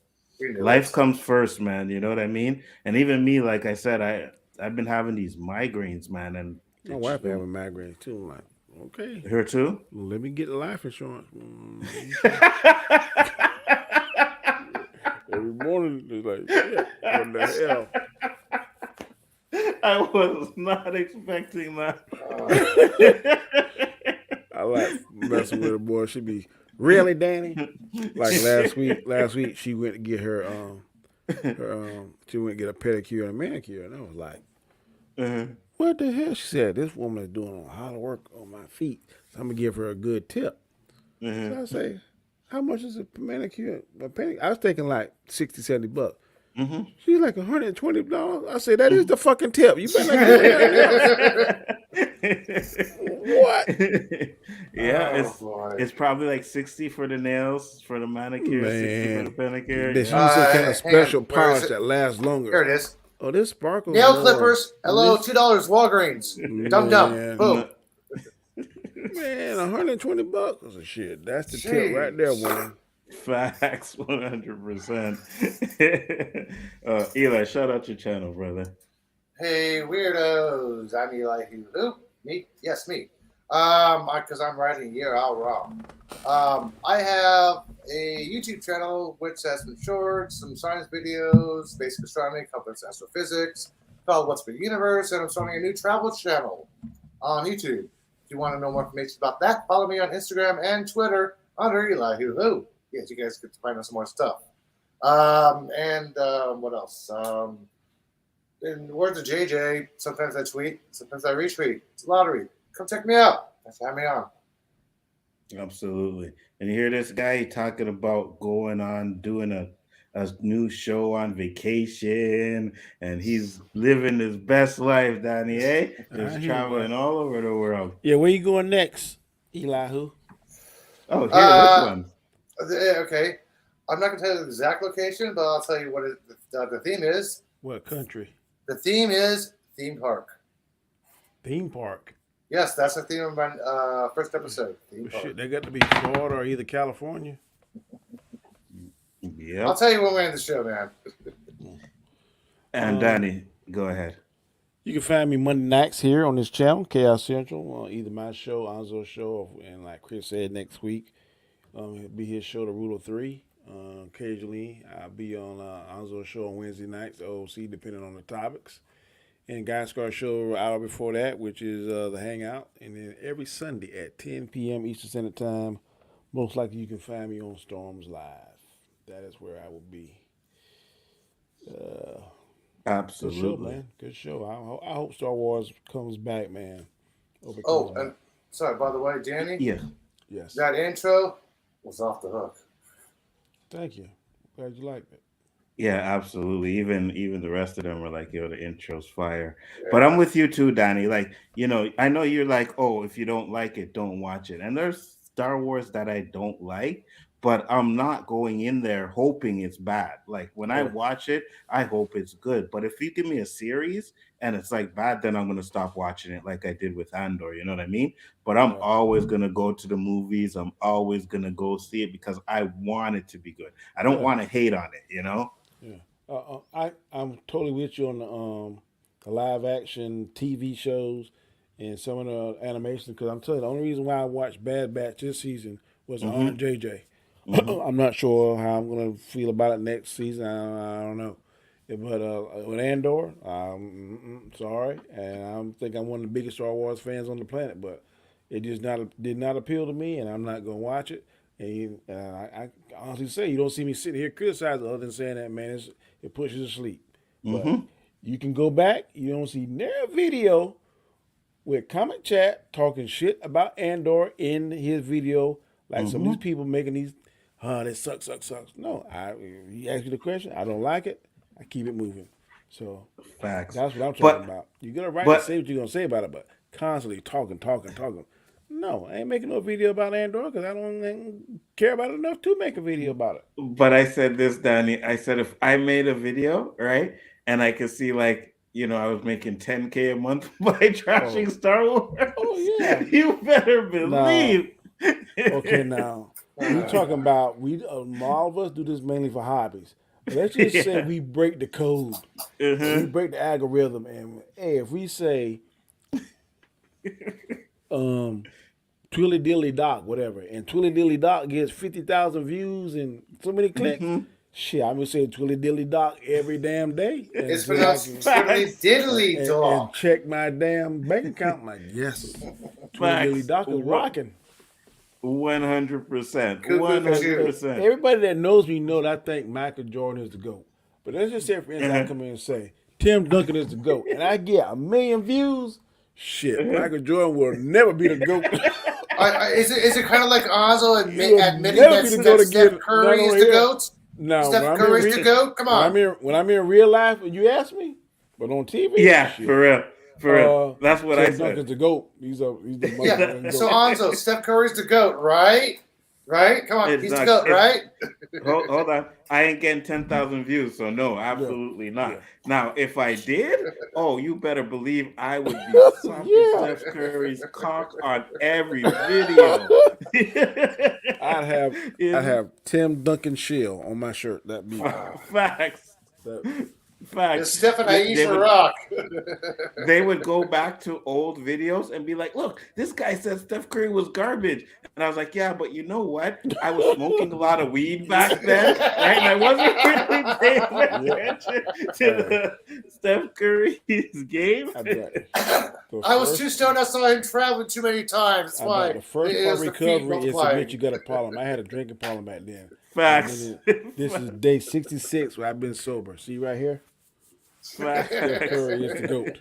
Life comes first, man. You know what I mean? And even me, like I said, I've been having these migraines, man. And my wife having migraines too. I'm like, okay. Her too? Let me get life insurance. Every morning, it's like, what the hell? I was not expecting that. I like messing with her, boy. She be, really, Danny? Like last week she went to get her she went to get a pedicure and a manicure, and I was like, what the hell? She said, this woman is doing a lot of work on my feet, so I'm gonna give her a good tip. So I say, how much is a manicure? I was thinking like $60, $70. She's like $120. I said, that is the fucking tip. You better not do anything else. What? Yeah, it's probably like 60 for the nails, for the manicure, Man. 60 for the pedicure. They use some kind of special polish that lasts longer. Here it is. Oh, this sparkles. Nail clippers. Hello, $2. Walgreens. Dum dum. Boom. Man, $120. I said, shit, that's the tip right there, woman. Facts, 100%. Eli, shout out your channel, brother. Hey, weirdos. I'm Eli. Who? Me? Yes, me. Because I'm writing Year Out Raw. I have a YouTube channel which has some shorts, some science videos, basic astronomy, complex astrophysics, called What's Big Universe, and I'm starting a new travel channel on YouTube. If you want to know more information about that, follow me on Instagram and Twitter under Eli. Who? Yes, you guys get to find out some more stuff. What else? In the words of JJ, sometimes I tweet, sometimes I retweet. It's a lottery. Come check me out. Thanks for having me on. Absolutely. And you hear this guy talking about going on doing a new show on vacation, and he's living his best life, Danny, eh? He's traveling all over the world. Yeah, where you going next, Eli? Who? Oh, here, this one. Okay. I'm not going to tell you the exact location, but I'll tell you what the theme is. What country? The theme is theme park. Theme park? Yes, that's the theme of my first episode. Theme park. Shit, they got to be Florida or either California. Yeah. I'll tell you when we end the show, man. And Danny, go ahead. You can find me Monday nights here on this channel, Khaos Central, either my show, Anzo's show, and like Chris said, next week, it'll be his show, The Rule of Three. Occasionally, I'll be on Anzo's show on Wednesday nights, OC, depending on the topics. And Guy Scar show an hour before that, which is The Hangout. And then every Sunday at 10 p.m. Eastern Standard Time, most likely you can find me on Storms Live. That is where I will be. Absolutely. Good show, man. Good show. I hope Star Wars comes back, man. And sorry, by the way, Danny. Yeah. Yes. That intro was off the hook. Thank you. Glad you liked it. Yeah, absolutely. Even the rest of them were like, yo, the intro's fire. Yeah. But I'm with you too, Danny. Like, I know you're like, oh, if you don't like it, don't watch it. And there's Star Wars that I don't like, but I'm not going in there hoping it's bad. Like when I watch it, I hope it's good. But if you give me a series and it's like bad, then I'm going to stop watching it like I did with Andor. You know what I mean? But I'm always going to go to the movies. I'm always going to go see it because I want it to be good. I don't want to hate on it, Yeah. I'm totally with you on the live action TV shows and some of the animation, because I'm telling you, the only reason why I watched Bad Batch this season was on JJ. I'm not sure how I'm going to feel about it next season. I don't know. But with Andor, sorry. And I think I'm one of the biggest Star Wars fans on the planet, but it just did not appeal to me, and I'm not going to watch it. And I honestly say, you don't see me sitting here criticizing other than saying that, man, it pushes to sleep. But You can go back. You don't see their video with Comic Chat talking shit about Andor in his video. Like some of these people making these, this sucks. No, you ask me the question, I don't like it. I keep it moving. So Facts. that's what I'm talking about. You got a right to say what you're gonna say about it, but constantly talking. No, I ain't making no video about Andor because I don't care about it enough to make a video about it. But I said this, Danny. I said if I made a video, right, and I could see like, I was making $10K a month by trashing Star Wars. Oh yeah, you better believe. Okay, now we talking about all of us do this mainly for hobbies. Let's just say we break the code, we break the algorithm, and hey, if we say, Twilly Dilly Doc, whatever, and Twilly Dilly Doc gets 50,000 views and so many clicks. Shit, I'm gonna say Twilly Dilly Doc every damn day. It's pronounced Twilly Diddly Doc. And check my damn bank account. I'm like, yes, Twilly Dilly Doc is rocking. 100%. 100%. Everybody that knows me know that I think Michael Jordan is the GOAT. But let's just say, for instance, I come in and say Tim Duncan is the GOAT, and I get 1 million views. Shit, Michael Jordan will never be the GOAT. Is it kind of like Ozzo admitting that Steph Curry is the GOAT? No, Steph Curry's the GOAT? Come on. When I'm in real life, you ask me, but on TV, yeah, shit. for real. That's what I said. Duncan's the GOAT. He's the GOAT. So Ozzo, Steph Curry's the GOAT, right? Right? Come on, he's the GOAT, right? Hold on. I ain't getting 10,000 views, so no, absolutely not. Yeah. Now, if I did, you better believe I would be sucking Steph Curry's cock on every video. I'd have Tim Duncan Shield on my shirt. That'd be facts. Facts. Steph and Aisha rock. They would go back to old videos and be like, look, this guy said Steph Curry was garbage. And I was like, yeah, but you know what? I was smoking a lot of weed back then, right? And I wasn't really paying attention to the Steph Curry's game. I was too stoned. I saw him traveling too many times. That's why. The first part of recovery is to admit you got a problem. I had a drinking problem back then. Facts. This is day 66 where I've been sober. See right here? Facts. Steph Curry is the GOAT.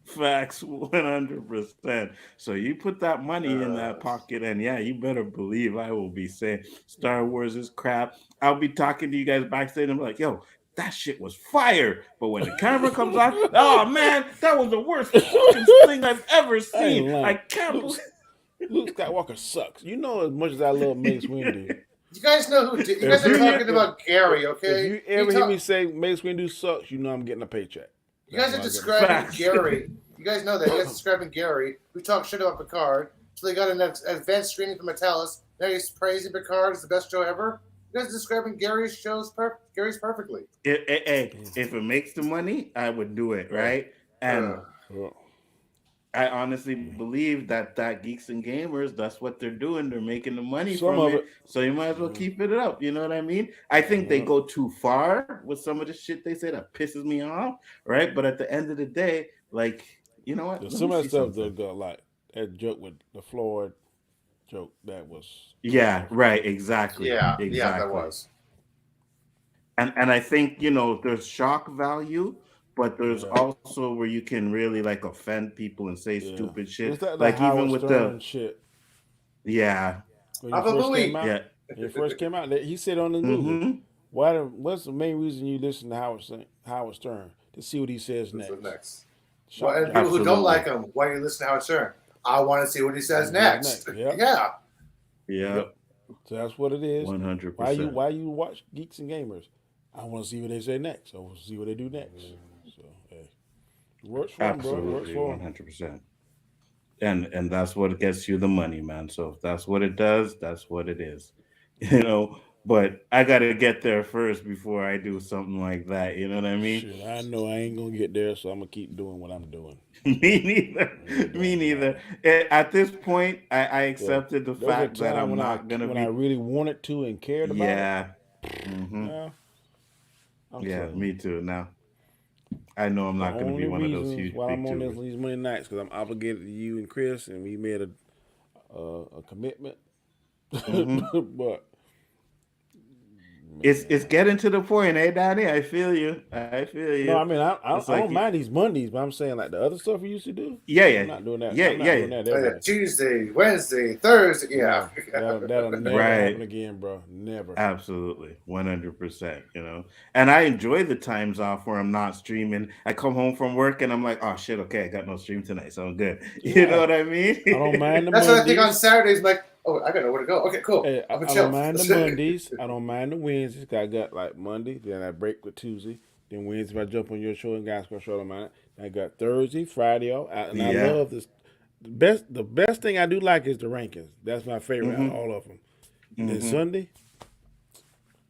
Facts, 100%. So you put that money in that pocket, and yeah, you better believe I will be saying Star Wars is crap. I'll be talking to you guys backstage, and I'm like, yo, that shit was fire. But when the camera comes on, oh man, that was the worst fucking thing I've ever seen. I can't believe Luke Skywalker sucks. You know as much as I love Mace Windu. You guys know who? You guys are talking about Gary, okay? If you ever hear me say Mace Windu sucks, you know I'm getting a paycheck. You guys are describing Gary. You guys know that. You guys are describing Gary, who talked shit about Picard. So they got an advanced screening from Metallus. Now he's praising Picard as the best show ever. You guys are describing Gary's Gary's perfectly. If it makes the money, I would do it, right? And I honestly believe that Geeks and Gamers, that's what they're doing. They're making the money from it. So you might as well keep it up. You know what I mean? I think they go too far with some of the shit they say that pisses me off, right? But at the end of the day, like, you know what? Some of that stuff they got like that joke with the Floyd joke that was. Yeah, right. Exactly. Yeah, that was. And I think, there's shock value. But there's also where you can really like offend people and say stupid shit. Like even with the shit. Yeah. When he first came out, he said on the movie, what's the main reason you listen to Howard Stern? To see what he says next. Well, and people who don't like him, why do you listen to Howard Stern? I want to see what he says next. Yeah. So that's what it is. 100%. Why you watch Geeks and Gamers? I want to see what they say next. I want to see what they do next. So, hey, works for them, bro. Works for 100%. And that's what gets you the money, man. So if that's what it does, that's what it is. But I got to get there first before I do something like that. You know what I mean? Shit, I know I ain't going to get there, so I'm going to keep doing what I'm doing. Me neither. At this point, I accepted the fact that I'm not going to be. When I really wanted to and cared about it. Yeah. Yeah, me too. Now, I know I'm not going to be one of those huge why I'm on these Monday nights because I'm obligated to you and Chris, and we made a commitment. But It's getting to the point, hey Danny. I feel you. No, I mean I It's like don't mind these Mondays, but I'm saying like the other stuff we used to do. Yeah, yeah. I'm not doing that. Yeah, I'm not yeah, doing that Oh, every yeah. day. Tuesday, Wednesday, Thursday. Yeah. No, that'll never Right. happen again, bro. Never. Absolutely, 100%. You know, and I enjoy the times off where I'm not streaming. I come home from work and I'm like, oh shit, okay, I got no stream tonight, so I'm good. You Yeah. know what I mean? I don't mind the That's what I think on Mondays. Saturdays. I'm like, oh, I got nowhere to go. Okay, cool. Hey, I'm I gonna chill. don't mind the Mondays. I don't mind the Wednesdays. 'Cause I got like Monday, then I break with Tuesday. Then Wednesday, if I jump on your show and guys go show them out. I got Thursday, Friday off, and I Yeah. love this. The best thing I do like is the rankings. That's my favorite out of all of them. And then Sunday,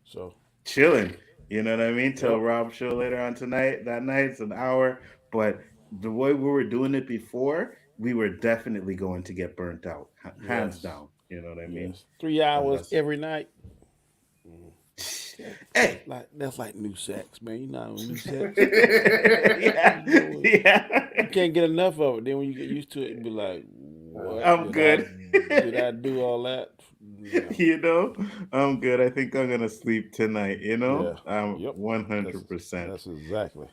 so Chilling. You know what I mean? Till Yep. Rob's show later on tonight. That night it's an hour, but the way we were doing it before, we were definitely going to get burnt out, hands Yes. down. You know what I mean? yes, 3 hours that's- every night. Hey, That's like new sex, man. You know new sex. yeah, yeah. You can't get enough of it. Then when you get used to it, you be like, "What? I'm good. Did I do all that?" No. You know, I'm good. I think I'm gonna sleep tonight. You know, Yep. 100%. That's exactly.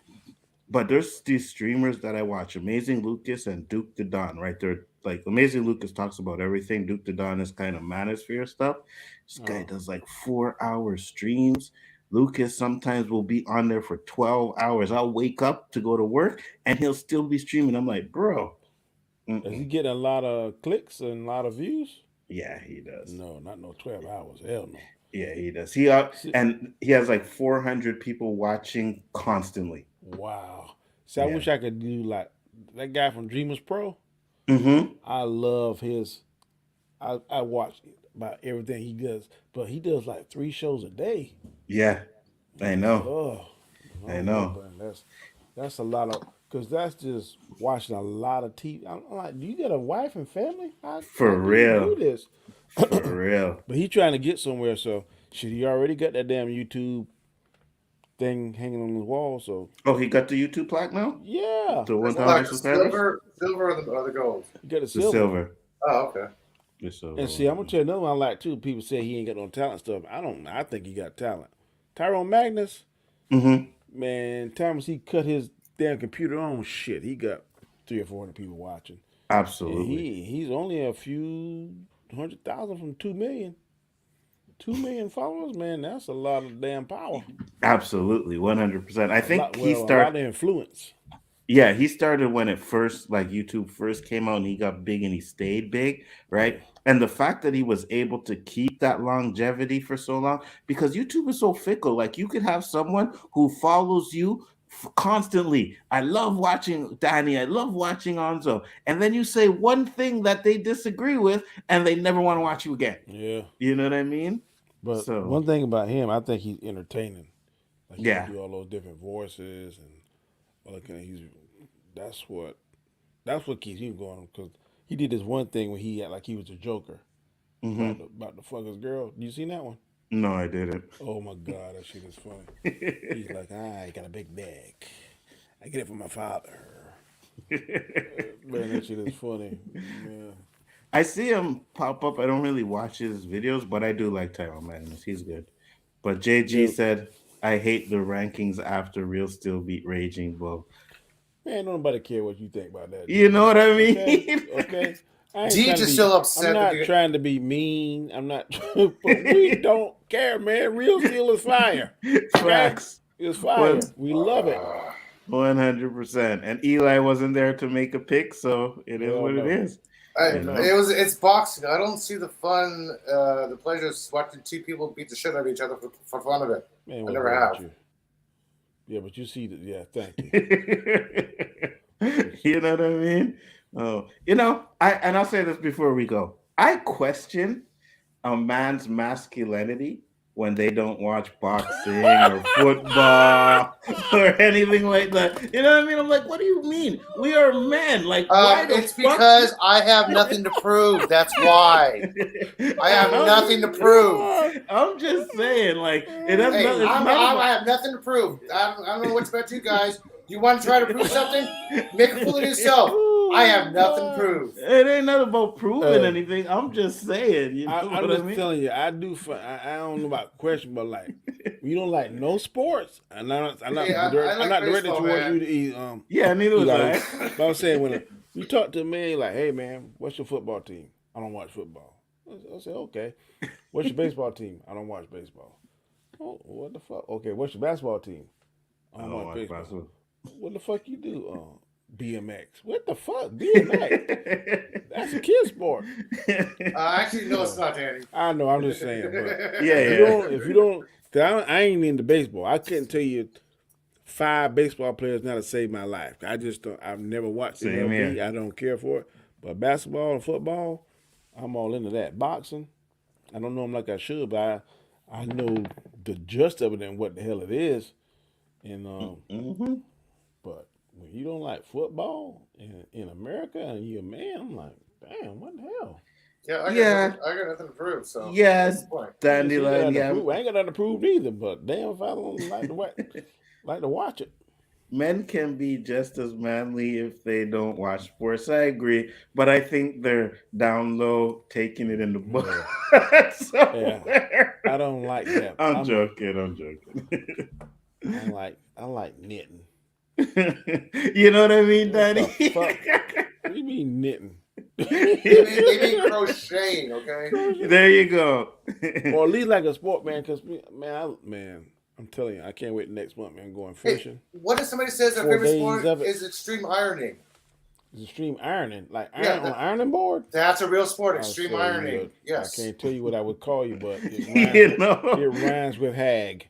But there's these streamers that I watch, Amazing Lucas and Duke the Don, right? They're like Amazing Lucas talks about everything. Duke the Don is kind of manosphere stuff. This guy does like 4-hour streams. Lucas sometimes will be on there for 12 hours. I'll wake up to go to work and he'll still be streaming. I'm like, bro. Is he getting a lot of clicks and a lot of views? Yeah, he does. No, not no 12 hours. Hell no. Yeah, he does. And he has like 400 people watching constantly. Wow. See, I wish I could do like that guy from Dreamers Pro. Mm-hmm. I love his. I watch about everything he does, but he does like 3 shows a day. Yeah, I know. Oh, I know. man, that's a lot of because that's just watching a lot of TV. I'm like, do you got a wife and family? How do you do this? For real. But he's trying to get somewhere, so he already got that damn YouTube thing hanging on his wall. So he got the YouTube plaque now. Yeah, the 1,000 subscribers. Silver, or the gold? You got the The silver. Oh, okay. The silver. And see, I'm gonna tell you another one I like too. People say he ain't got no talent stuff. I think he got talent. Tyrone Magnus, man, times he cut his damn computer on, shit, he got 300 or 400 people watching. Absolutely. And he's only a few 100,000 from 2 million. 2 million followers, man, that's a lot of damn power. Absolutely, 100%. I think he a lot started. of influence. Yeah, he started when it first, like YouTube first came out, and he got big and he stayed big, right? And the fact that he was able to keep that longevity for so long, because YouTube is so fickle. Like you could have someone who follows you constantly. I love watching Danny. I love watching Onzo. And then you say one thing that they disagree with, and they never want to watch you again. Yeah. You know what I mean? But one thing about him, I think he's entertaining. Like he Yeah. can do all those different voices and all that kind of. That's what keeps him going, because he did this one thing when he like he was a Joker about the fuck his girl. You seen that one? No, I didn't. Oh my god, that shit is funny. He's like, I got a big bag. I get it from my father. Man, that shit is funny. Yeah. I see him pop up. I don't really watch his videos, but I do like Tyrone Magnus. He's good. But JG said, I hate the rankings after Real Steel beat Raging Bull. Man, nobody care what you think about that. You know what I mean? Okay. I ain't Deej trying to is be- still upset I'm that not trying to be mean. I'm not. But we don't care, man. Real Steel is fire. Facts. It's fire. We love it. 100%. And Eli wasn't there to make a pick, so it is what it is. It's boxing. I don't see the fun, the pleasure of watching two people beat the shit out of each other for fun of it. Man, I what's never wrong with have. you? Yeah, but you see that. Yeah, thank you. You know what I mean? Oh, I'll say this before we go. I question a man's masculinity when they don't watch boxing or football or anything like that. You know what I mean? I'm like, what do you mean? We are men. Like, why the It's fuck- because I have nothing to prove. That's why. I have nothing to prove. I'm just saying, like, it has Hey, nothing. I have nothing to prove. I don't know what's about you guys. You want to try to prove something? Make a fool of yourself. I have nothing to prove. It ain't nothing about proving anything. I'm just saying. You know I'm what just I mean? telling you, I do. I don't know about question, but like You don't like no sports. I'm not I like directed baseball, towards man. you to eat. Yeah, neither was Eli. I. But I'm saying when you talk to a man, like, hey man, what's your football team? I don't watch football. I say, okay. What's your baseball team? I don't watch baseball. Oh, what the fuck? Okay, what's your basketball team? I don't watch baseball. basketball. What the fuck you do? BMX. What the fuck? BMX? That's a kid sport. Actually, no, it's not, Danny. I know. I'm just saying. But Yeah, if you don't, cause I ain't into baseball. I couldn't tell you 5 baseball players now to save my life. I just don't. I've never watched Same MLB. here. I don't care for it. But basketball and football, I'm all into that. Boxing, I don't know them like I should, but I know the gist of it and what the hell it is. And but when you don't like football in America and you're a man, I'm like, damn, what the hell? Yeah, I got nothing to prove. So yeah, Dandelion. I ain't got nothing to prove either. But damn, if I don't like to watch it. Men can be just as manly if they don't watch sports. I agree, but I think they're down low, taking it in the butt. Yeah, I don't like that. I'm joking. I like knitting. You know what I mean, Danny? What do you mean knitting? They mean crocheting, okay? There you go. Or at least like a sport, man. Because man, I'm telling you, I can't wait next month, man. Going fishing. Hey, what if somebody says their favorite sport is extreme ironing? Is extreme ironing, like on an ironing board? That's a real sport, extreme ironing. Yes. I can't tell you what I would call you, but it rhymes with hag.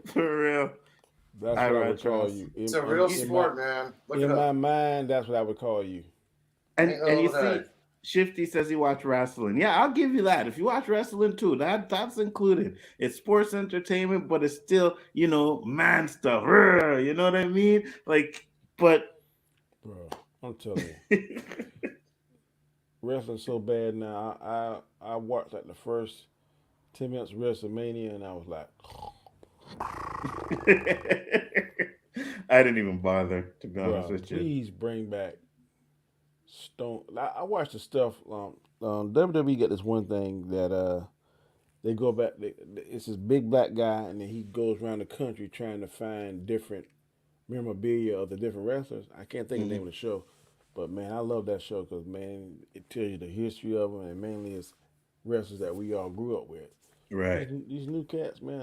For real. That's what I would call you. It's a real sport, man. In my mind, that's what I would call you. And you see, Shifty says he watched wrestling. Yeah, I'll give you that. If you watch wrestling too, that's included. It's sports entertainment, but it's still, man stuff. You know what I mean? Like, but bro, I'm telling you, wrestling's so bad now. I watched like the first 10 minutes of WrestleMania, and I was like, I didn't even bother, to be honest with you. Please bring back Stone. I watched the stuff. WWE got this one thing that they go back. It's this big black guy, and then he goes around the country trying to find different memorabilia of the different wrestlers. I can't think of the name of the show, but man, I love that show because man, it tells you the history of them, and mainly it's wrestlers that we all grew up with. Right. These new cats, man,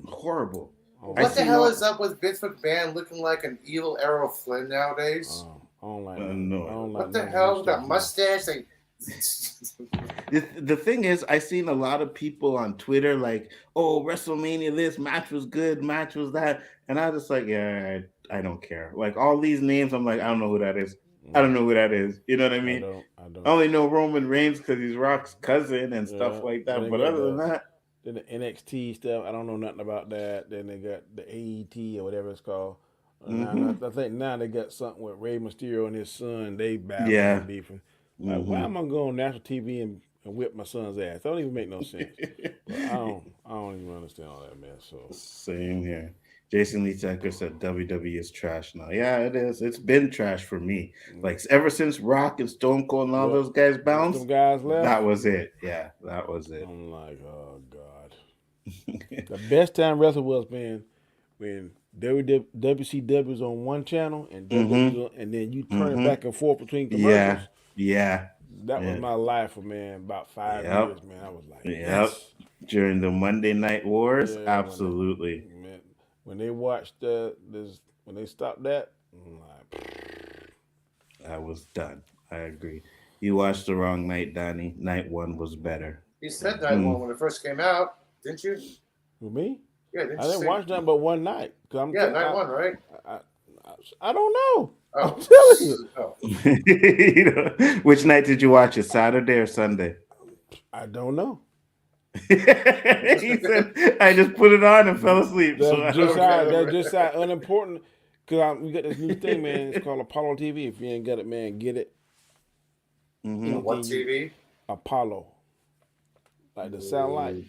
horrible. What the hell is up with Vince McMahon looking like an evil Errol Flynn nowadays? I don't like. What the hell with that mustache? The thing is, I seen a lot of people on Twitter like, "Oh, WrestleMania, this match was good, match was that," and I was just like, "Yeah, I don't care." Like all these names, I'm like, I don't know who that is. I don't know who that is. You know what I mean? I don't. I only know Roman Reigns because he's Rock's cousin and stuff like that. But other than that, then the NXT stuff, I don't know nothing about that. Then they got the AET or whatever it's called. I think now they got something with Rey Mysterio and his son. They battling and beefing. Like, why am I going on national TV and whip my son's ass? That don't even make no sense. But I don't even understand all that mess. So same here. Jason Lee Tucker said WWE is trash now. Yeah, it is. It's been trash for me. Like ever since Rock and Stone Cold and all those guys bounced, some guys left. That was it. Yeah, that was it. I'm like, oh God. The best time wrestling was when WCW was on one channel and and then you turn it back and forth between commercials. Yeah. That was my life for about 5 years, man. I was like, yes. During the Monday Night Wars, absolutely. When they watched when they stopped that, I'm like, I was done. I agree. You watched the wrong night, Donnie. Night one was better. You said night one when it first came out, didn't you? With me? Yeah, I didn't watch that but one night. Night one, right? I don't know. Oh. I'm telling you. Which night did you watch it? Saturday or Sunday? I don't know. He said, I just put it on and fell asleep. That's just how unimportant. Because we got this new thing, man. It's called Apollo TV. If you ain't got it, man, get it. What TV? Apollo. Like the satellite.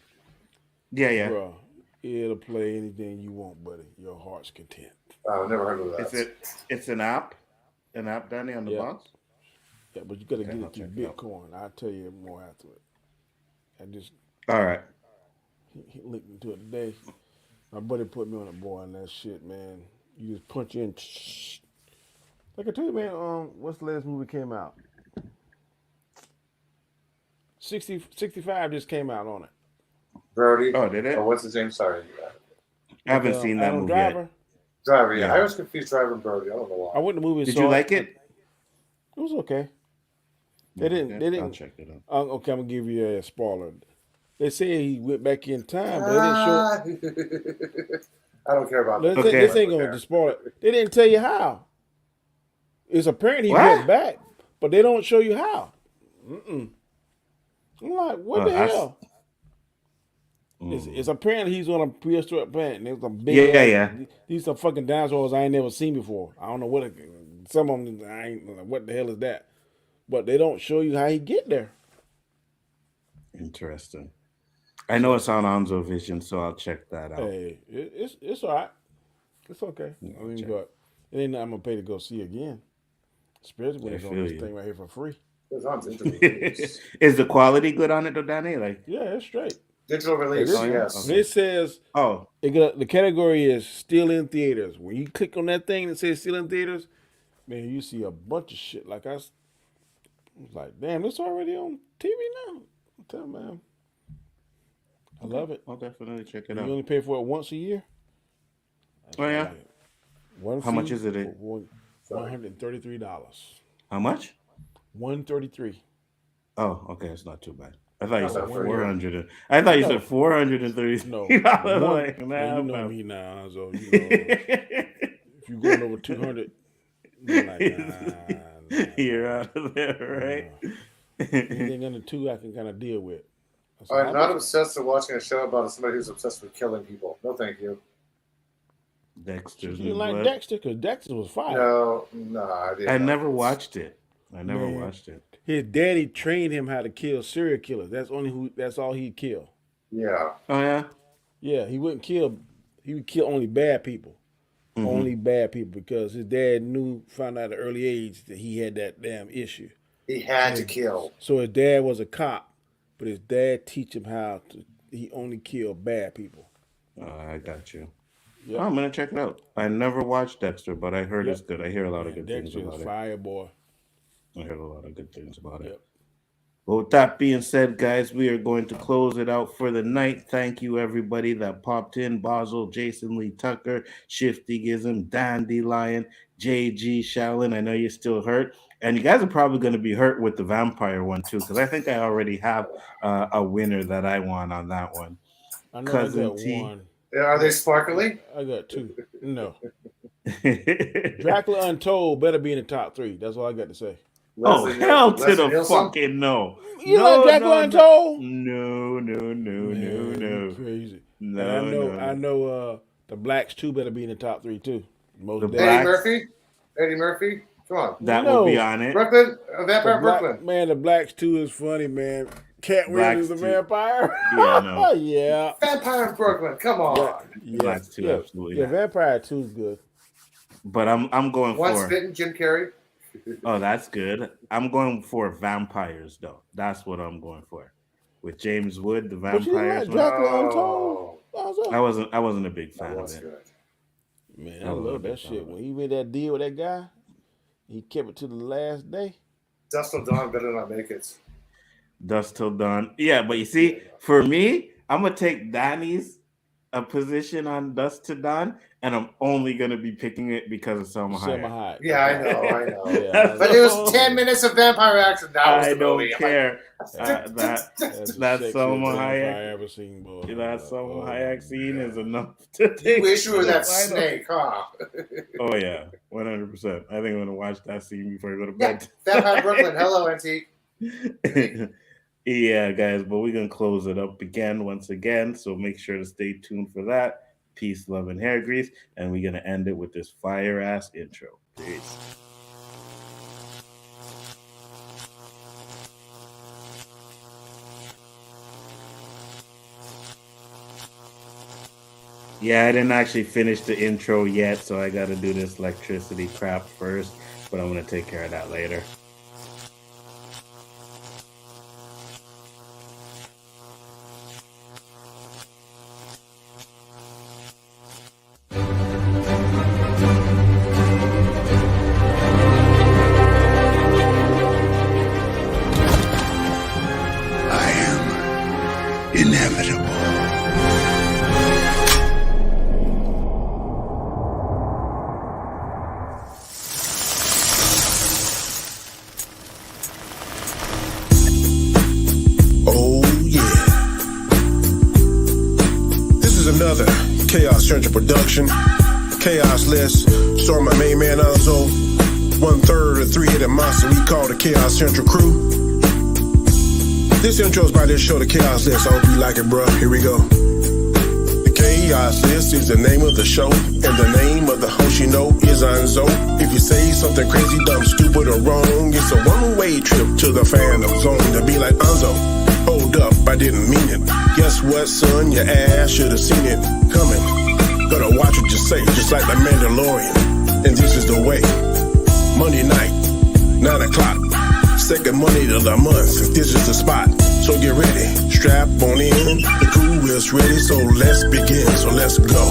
Yeah. Bruh, it'll play anything you want, buddy. Your heart's content. I've never heard of that. It's an app? An app, Danny, on the box? Yeah, but you got to get it through Bitcoin. I'll tell you more after it. All right. looked into it today. My buddy put me on a boy on that shit, man. You just punch in. Like I told you, man. What's the latest movie came out? 65 just came out on it. Brody. Oh, did it? Oh, what's his name? Sorry. I haven't seen that Adam movie Driver. yet. Driver, yeah. I was confused Driver and Brody. I don't know why. I went to the movie. Did you like it? It was okay. They didn't. I'll check it out. Okay, I'm gonna give you a spoiler. They say he went back in time, but they didn't show. I don't care about that. This ain't going to spoil it. They didn't tell you how. It's apparent he went back, but they don't show you how. I'm like, what the hell? It's apparent he's on a prehistoric planet. There's a big These are fucking dinosaurs I ain't never seen before. I don't know what some of them. I ain't. What the hell is that? But they don't show you how he get there. Interesting. I know it's on Onzo Vision, so I'll check that out. Hey, it's all right. It's okay. I mean, but it ain't nothing I'm gonna pay to go see again. Especially when it's on this thing right here for free. Is the quality good on it though, Danny? Like, yeah, it's straight. Digital release, yes. It says, the category is still in theaters. When you click on that thing that says still in theaters, man, you see a bunch of shit. Like I was like, damn, it's already on TV now. Tell me, man. I love it. I'll definitely check it you out. You only pay for it once a year? Oh, yeah? How much is it? $133. How much? $133. Oh, okay. It's not too bad. I thought you said 400. I thought you said 430. No. You know me now, so if you're going over 200, you're like, nah. You're out of there, right? Anything under 2, I can kind of deal with. I'm not obsessed with watching a show about somebody who's obsessed with killing people. No, thank you. Dexter. You didn't like Dexter because Dexter was fire. No, I didn't. I never watched it. Watched it. His daddy trained him how to kill serial killers. That's all he'd kill. Yeah. Oh yeah. Yeah, he wouldn't kill. He would kill only bad people. Mm-hmm. Only bad people because his dad found out at an early age that he had that damn issue. He had to kill. So his dad was a cop, but his dad teach him how to. He only killed bad people. I got you. Yep. Oh, I'm gonna check it out. I never watched Dexter, but I heard it's good. I hear a lot of good Dexter things about is it. fire, boy. I heard a lot of good things about Yep. it. Well, with that being said, guys, we are going to close it out for the night. Thank you, everybody that popped in. Basel, Jason Lee Tucker, Shifty Gizm, Dandelion, JG Shaolin. I know you're still hurt. And you guys are probably going to be hurt with the vampire one, too, because I think I already have a winner that I want on that one. I know Cousin I got T. one. Are they sparkly? I got 2. No. Dracula Untold better be in the top 3. That's all I got to say. Hell to the fucking no. You like Dracula Untold? No. Crazy. No. I know the Blacks 2 better be in the top 3 too. Eddie Murphy? Come on. That will be on it. Brooklyn? Vampire Brooklyn. Man, the Blacks 2 is funny, man. Cat Williams is a vampire. Yeah, no. Yeah. Vampire Brooklyn, come on. Blacks 2, absolutely. Yeah, Vampire 2 is good. But I'm going for Once Bitten, Jim Carrey. Oh, that's good. I'm going for vampires, though. That's what I'm going for. With James Wood, the vampires. Dracula Untold. I wasn't a big fan of it. Good. Man, I love that shit. When he made that deal with that guy, he kept it to the last day. Dust Till Dawn better not make it. Dust Till Dawn. Yeah, but you see, for me, I'm gonna take Danny's position on Dust Till Dawn, and I'm only gonna be picking it because of Selma Hayek. Yeah, I know. Yeah. But it was 10 minutes of vampire action. I don't care. That Selma Hayek. I ever seen, boy. That Selma Hayek scene is enough to take. You wish you were that snake, huh? Oh yeah, 100%. I think I'm gonna watch that scene before I go to bed. Vampire Brooklyn. Hello, Antique. Yeah, guys, but we're gonna close it up again once again. So make sure to stay tuned for that. Peace, love, and hair grease, and we're gonna end it with this fire ass intro. Peace. Yeah, I didn't actually finish the intro yet, so I gotta do this electricity crap first, but I'm gonna take care of that later. inevitable. Oh, yeah. This is another Khaos Central production. Khaos List, starring my main man Anzo. 1/3 of three-headed monster we call the Khaos Central crew. This intro is by this show, the Khaos List. I hope you like it, bro. Here we go. The Khaos List is the name of the show, and the name of the host you know is Anzo. If you say something crazy, dumb, stupid, or wrong, it's a one-way trip to the fandom zone to be like Anzo. Hold up, I didn't mean it. Guess what, son? Your ass should have seen it coming. Better watch what you say, just like the Mandalorian. And this is the way. Monday night, 9 o'clock. Second Monday of the month. This is the spot. So get ready. Strap on in. The crew is ready, so let's begin. So let's go.